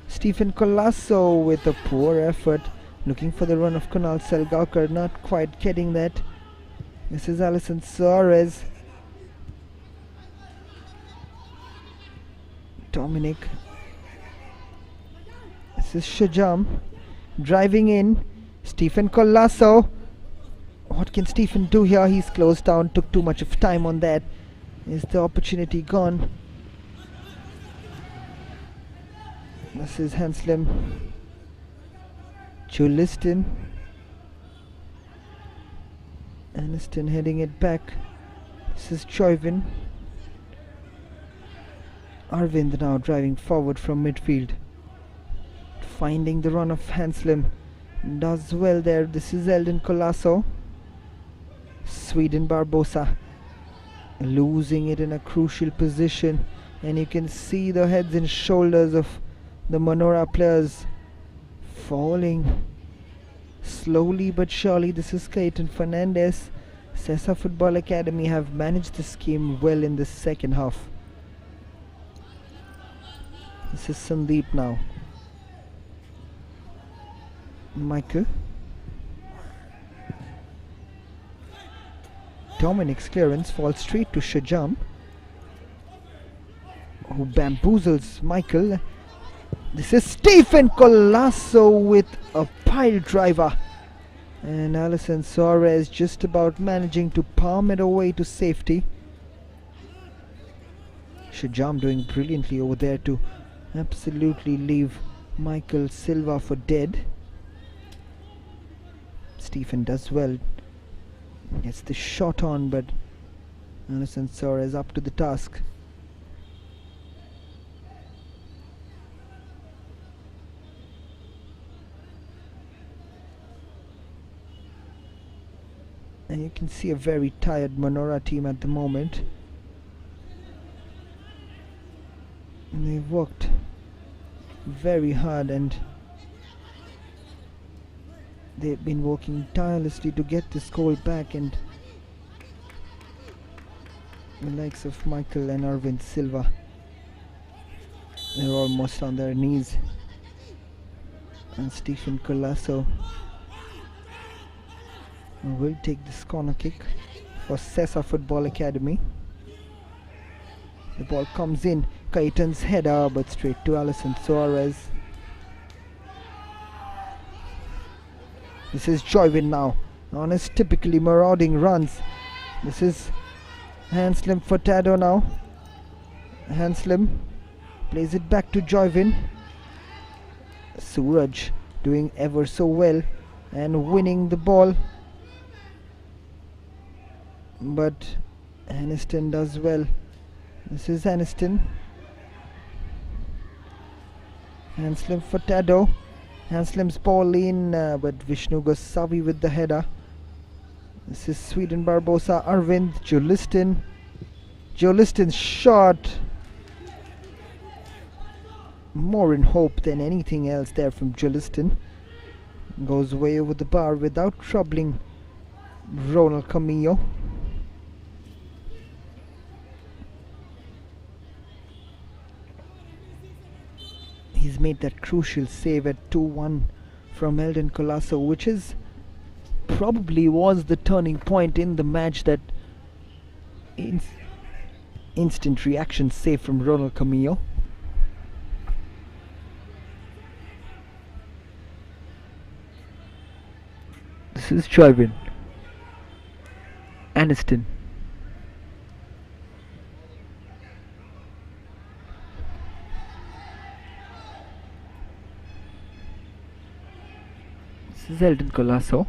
Stephen Colasso with a poor effort, looking for the run of Kunal Selgaonkar, not quite getting that. This is Alison Suarez. Dominic. This is Shajam driving in. Stephen Colasso. What can Stephen do here? He's closed down, took too much of time on that. Is the opportunity gone? This is Hanslem. Chuliston. Aniston heading it back. This is Joyvin. Arvind now driving forward from midfield, finding the run of Hanslem. Does well there. This is Eldon Colasso. Sweden Barbosa losing it in a crucial position, and you can see the heads and shoulders of the Menorah players falling slowly but surely. This is Clayton Fernandez. SESA Football Academy have managed this game well in the second half. This is Sandeep now. Michael. Dominic's clearance falls straight to Shajam, who bamboozles Michael. This is Stephen Colasso with a pile driver, and Alison Suarez just about managing to palm it away to safety. Shajam doing brilliantly over there to absolutely leave Michael Silva for dead. Stephen does well, gets the shot on, but Alison Suarez up to the task. And you can see a very tired Menorah team at the moment. And they've worked very hard, and they've been working tirelessly to get this goal back, and the likes of Michael and Arvind Silva, they're almost on their knees. And Stephen Colasso will take this corner kick for SESA Football Academy. The ball comes in, Kaitan's header, but straight to Alison Suarez. This is Joyvin now on his typically marauding runs. This is Hanslem Furtado now. Hanslem plays it back to Joyvin. Suraj doing ever so well and winning the ball, but Aniston does well. This is Aniston. Hanslem Furtado. Hanslem's ball in, but Vishnu Gosavi with the header. This is Sweden Barbosa, Arvind, Jolistin. Jolistin's shot. More in hope than anything else there from Jolistin. Goes way over the bar without troubling Ronald Camillo. He's made that crucial save at 2-1 from Eldon Colasso, which is probably was the turning point in the match. That instant reaction save from Ronald Camillo. This is Joyvin. Aniston. This is Eldon Colasso.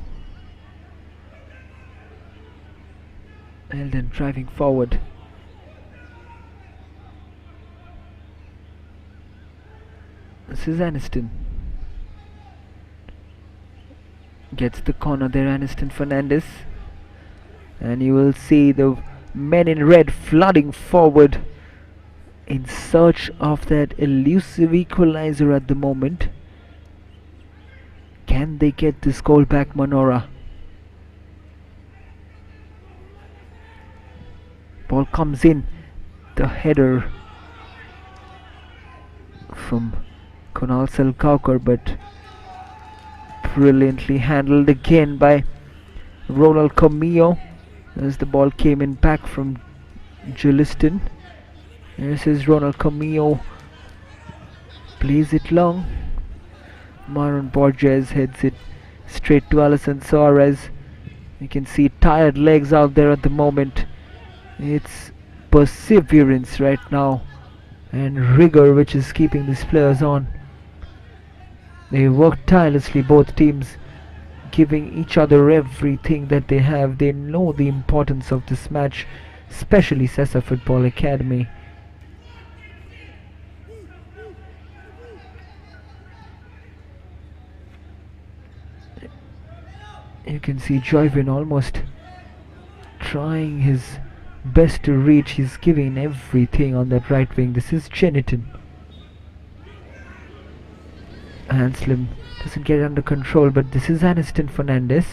Eldon driving forward. This is Aniston. Gets the corner there, Aniston Fernandez. And you will see the men in red flooding forward in search of that elusive equalizer at the moment. Can they get this goal back, Menorah? Ball comes in. The header from Kunal Salgaonkar, but brilliantly handled again by Ronald Camillo as the ball came in back from Jolistin. This is Ronald Camillo, plays it long. Maron Borges heads it straight to Alison Suarez. You can see tired legs out there at the moment. It's perseverance right now and rigor which is keeping these players on. They work tirelessly, both teams, giving each other everything that they have. They know the importance of this match, especially SESA Football Academy. You can see Joyvin almost trying his best to reach. He's giving everything on that right wing. This is Jeniton. Hanslim doesn't get it under control, but this is Aniston Fernandez.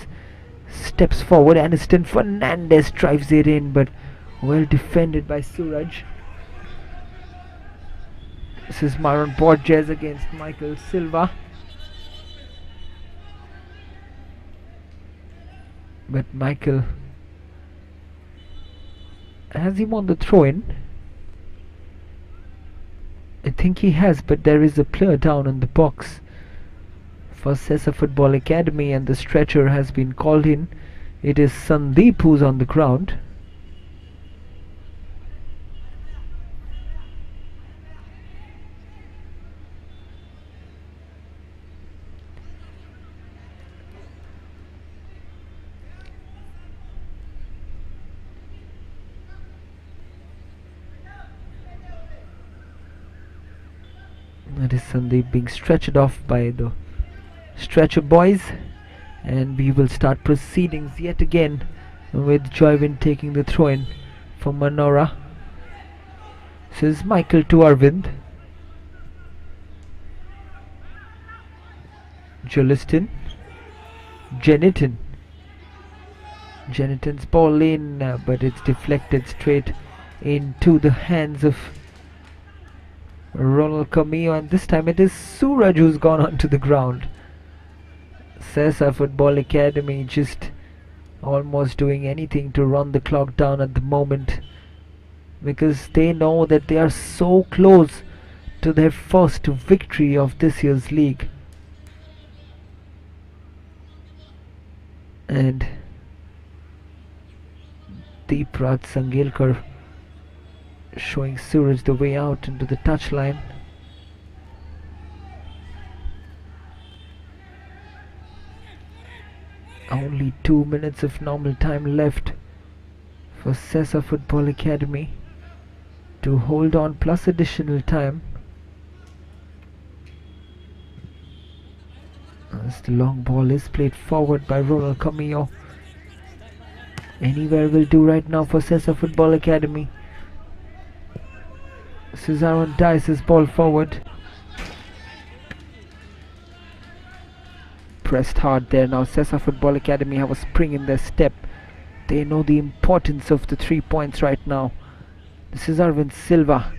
Steps forward. Aniston Fernandez drives it in, but well defended by Suraj. This is Maron Borges against Michael Silva. But Michael, has he won the throw-in? I think he has, but there is a player down in the box for SESA Football Academy and the stretcher has been called in. It is Sandeep who's on the ground. That is Sandeep being stretched off by the stretcher boys, and we will start proceedings yet again with Joyvin taking the throw-in for Menorah. This is Michael to Arvind. Jolistin. Jeniton. Jeniton's ball in, but it's deflected straight into the hands of Ronald Camillo, and this time it is Suraj who's gone onto the ground. SESA Football Academy just almost doing anything to run the clock down at the moment, because they know that they are so close to their first victory of this year's league. And Deepraj Sangelkar showing Suraj the way out into the touchline. Only 2 minutes of normal time left for SESA Football Academy to hold on, plus additional time. As the long ball is played forward by Ronald Camillo. Anywhere will do right now for SESA Football Academy. Cesar dices his ball forward. Pressed hard there. Now SESA Football Academy have a spring in their step. They know the importance of the 3 points right now. This is Arvind Silva.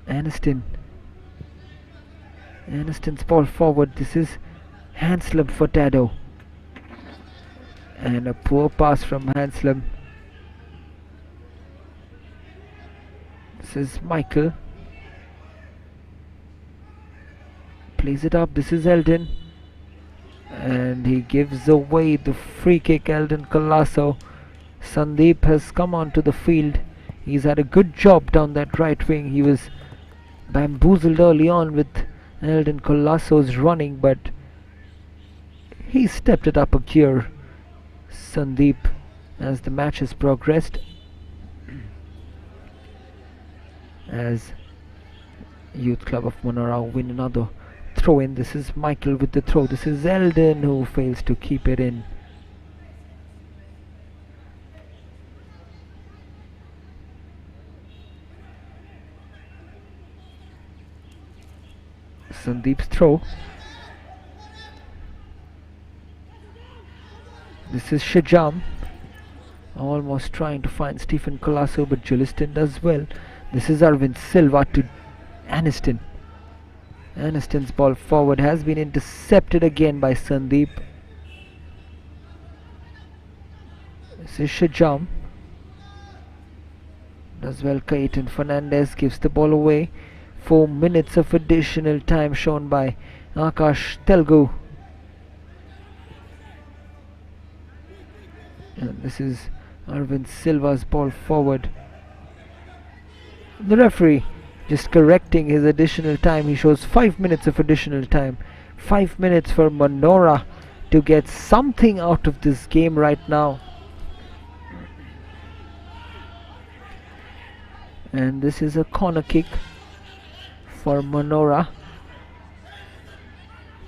Aniston. Aniston's ball forward. This is Hanslem Furtado. And a poor pass from Hanslem. This is Michael. Plays it up. This is Eldon. And he gives away the free kick. Eldon Colasso. Sandeep has come onto the field. He's had a good job down that right wing. He was bamboozled early on with Eldon Colasso's running, but he stepped it up a gear, Sandeep, as the match has progressed. As Youth Club of Manora win another throw in. This is Michael with the throw. This is Eldon who fails to keep it in. Sandeep's throw. This is Shajam, almost trying to find Stephen Colasso, but Juliston does well. This is Arvind Silva to Aniston. Aniston's ball forward has been intercepted again by Sandeep. This is Shajam. Does well. Cayetan Fernandez gives the ball away. 4 minutes of additional time shown by Akash Telgu. And this is Arvind Silva's ball forward. The referee just correcting his additional time. He shows 5 minutes of additional time. 5 minutes for Menorah to get something out of this game right now. And this is a corner kick for Menorah.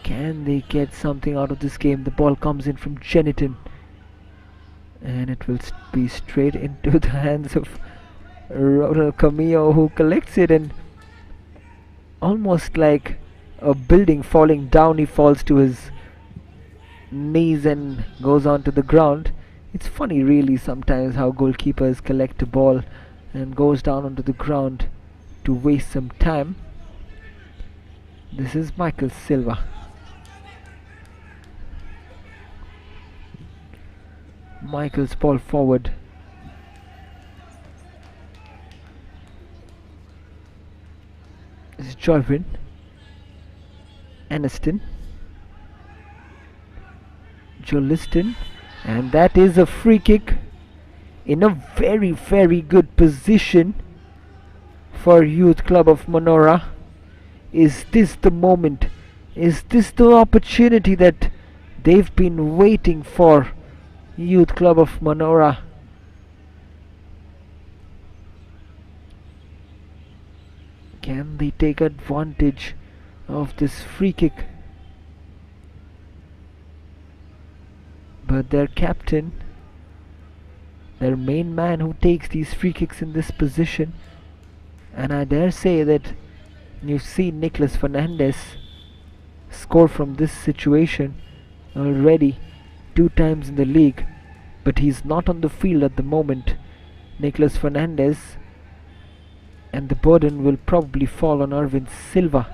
Can they get something out of this game? The ball comes in from Jeniton, and it will be straight into the hands of Ronald Camillo, who collects it, and almost like a building falling down, he falls to his knees and goes onto the ground. It's funny really sometimes how goalkeepers collect a ball and goes down onto the ground to waste some time. This is Michael Silva. Michael's ball forward. This is Jorvin. Aniston. Joliston. And that is a free kick in a very, very good position for Youth Club of Manora. Is this the moment? Is this the opportunity that they've been waiting for? Youth Club of Manora. Can they take advantage of this free kick? But their captain, their main man who takes these free kicks in this position, and I dare say that you've seen Nicholas Fernandez score from this situation already 2 times in the league, but he's not on the field at the moment, Nicholas Fernandez, and the burden will probably fall on Arvind Silva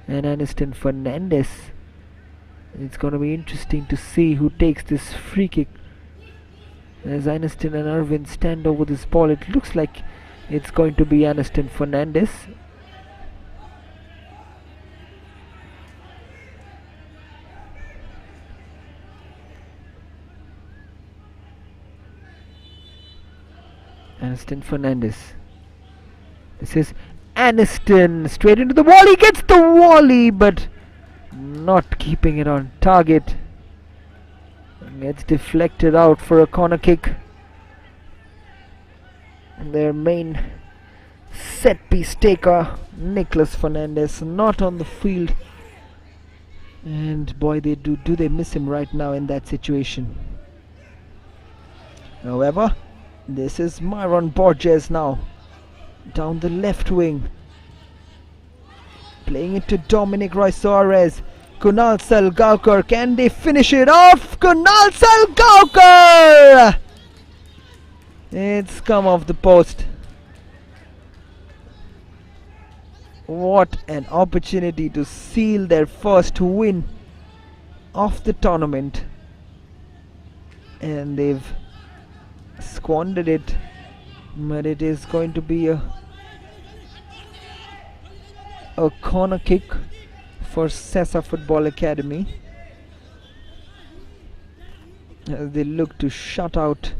and Aniston Fernandez. It's going to be interesting to see who takes this free kick. As Aniston and Arvind stand over this ball, it looks like it's going to be Aniston Fernandez. Aniston Fernandez. This is Aniston straight into the volley. Gets the volley, but not keeping it on target. Gets deflected out for a corner kick. And their main set piece taker, Nicholas Fernandez, not on the field. And boy, they do they miss him right now in that situation. However, this is Myron Borges now, down the left wing, playing it to Dominic Roy Suarez. Kunal Salgaonkar, can they finish it off? Kunal Salgaonkar! It's come off the post. What an opportunity to seal their first win of the tournament, and they've squandered it. But it is going to be a corner kick for SESA Football Academy as they look to shut out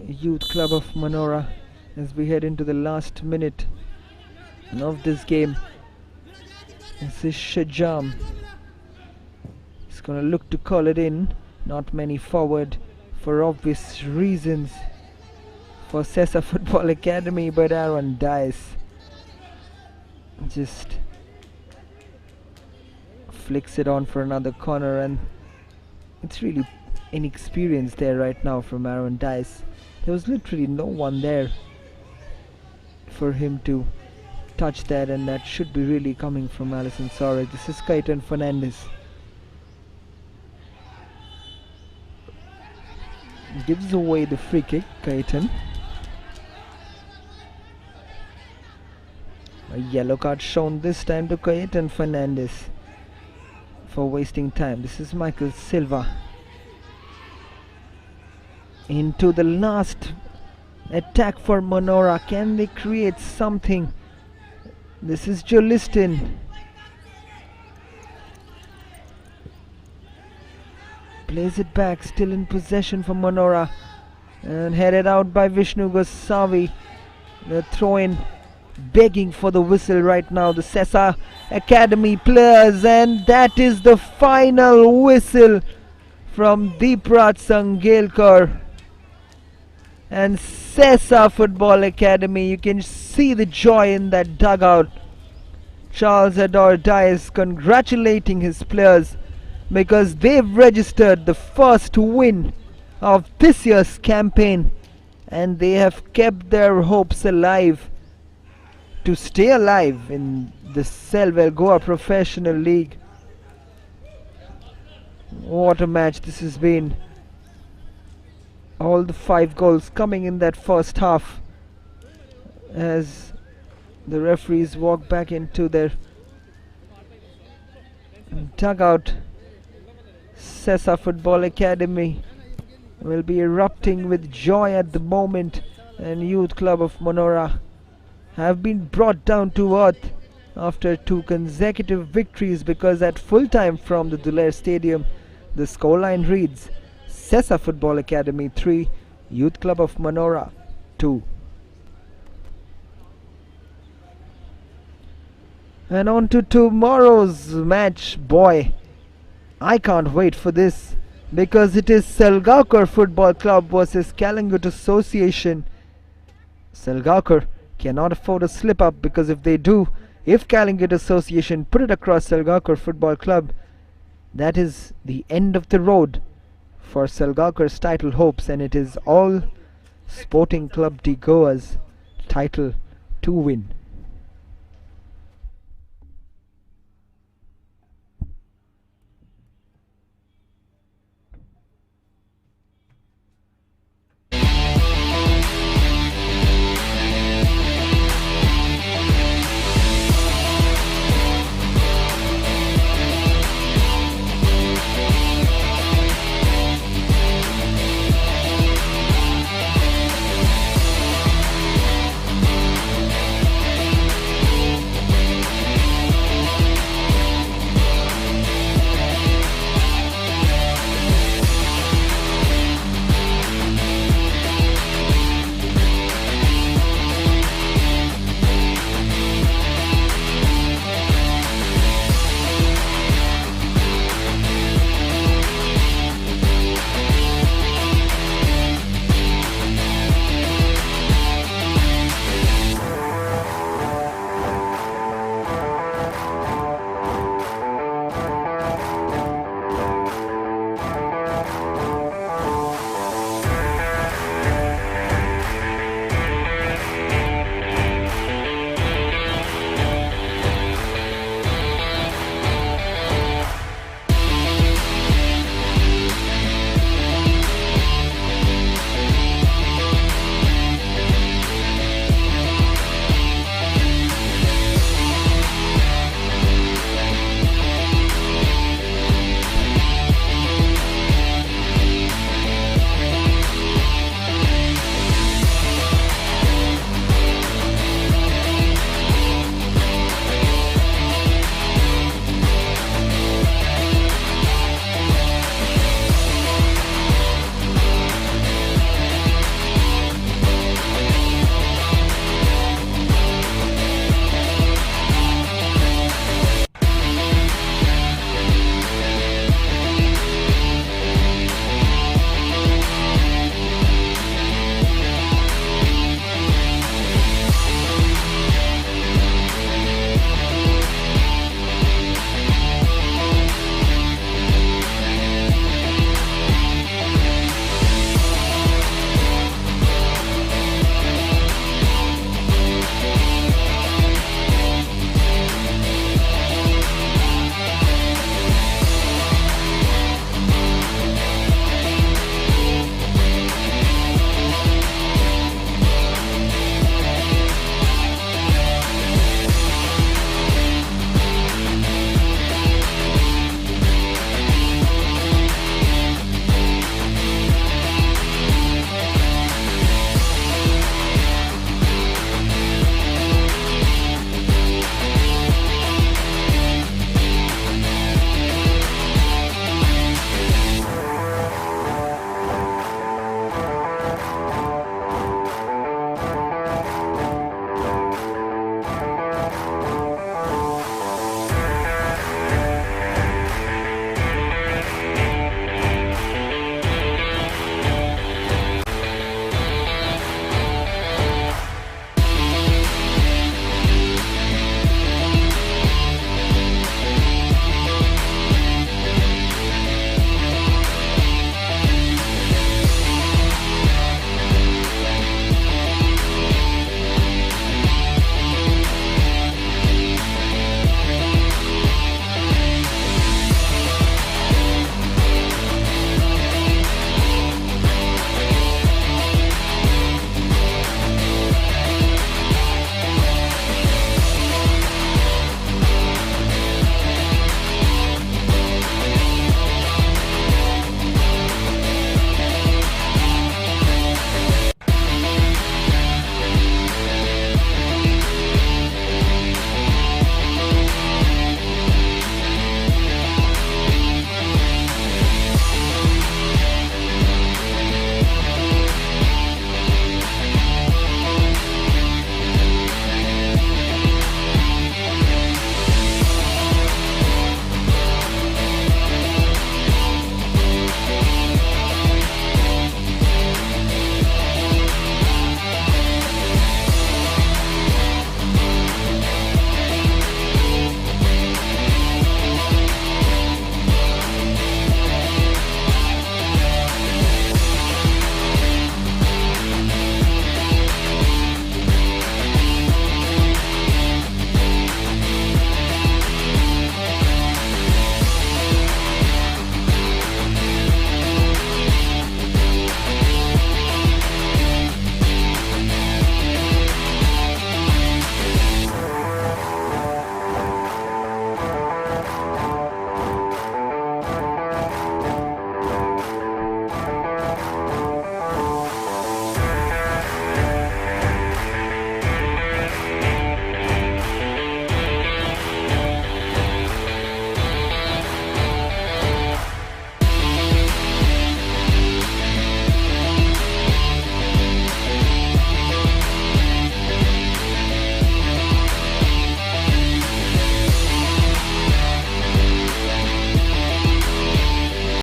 Youth Club of Manora as we head into the last minute of this game. This is Shajam. He's gonna look to call it in. Not many forward for obvious reasons for SESA Football Academy, but Aaron Dice just flicks it on for another corner, and it's really inexperienced there right now from Aaron Dice. There was literally no one there for him to touch that, and that should be really coming from Alison Soares. This is Kaitan Fernandez. Gives away the free kick, Kaitan. A yellow card shown this time to Kaitan Fernandez for wasting time. This is Michael Silva. Into the last attack for Menorah. Can they create something? This is Jolistin. Plays it back, still in possession for Menorah, and headed out by Vishnu Gosavi. The throw-in, begging for the whistle right now, the SESA Academy players, and that is the final whistle from Deeprat Sangelkar and SESA Football Academy. You can see the joy in that dugout. Charles Ador Dias congratulating his players because they've registered the first win of this year's campaign, and they have kept their hopes alive to stay alive in the Selvel Goa Professional League. What a match this has been. All the 5 goals coming in that first half as the referees walk back into their dugout. SESA Football Academy will be erupting with joy at the moment, and Youth Club of Manora have been brought down to earth after 2 consecutive victories, because at full time from the Duler Stadium the scoreline reads SESA Football Academy 3, Youth Club of Manora 2. And on to tomorrow's match. Boy, I can't wait for this, because it is Salgaonkar Football Club versus Kalangut Association. Salgaonkar cannot afford a slip up, because if they do, if Kalangut Association put it across Salgaonkar Football Club, that is the end of the road for Salgaonkar's title hopes, and it is all Sporting Club de Goa's title to win.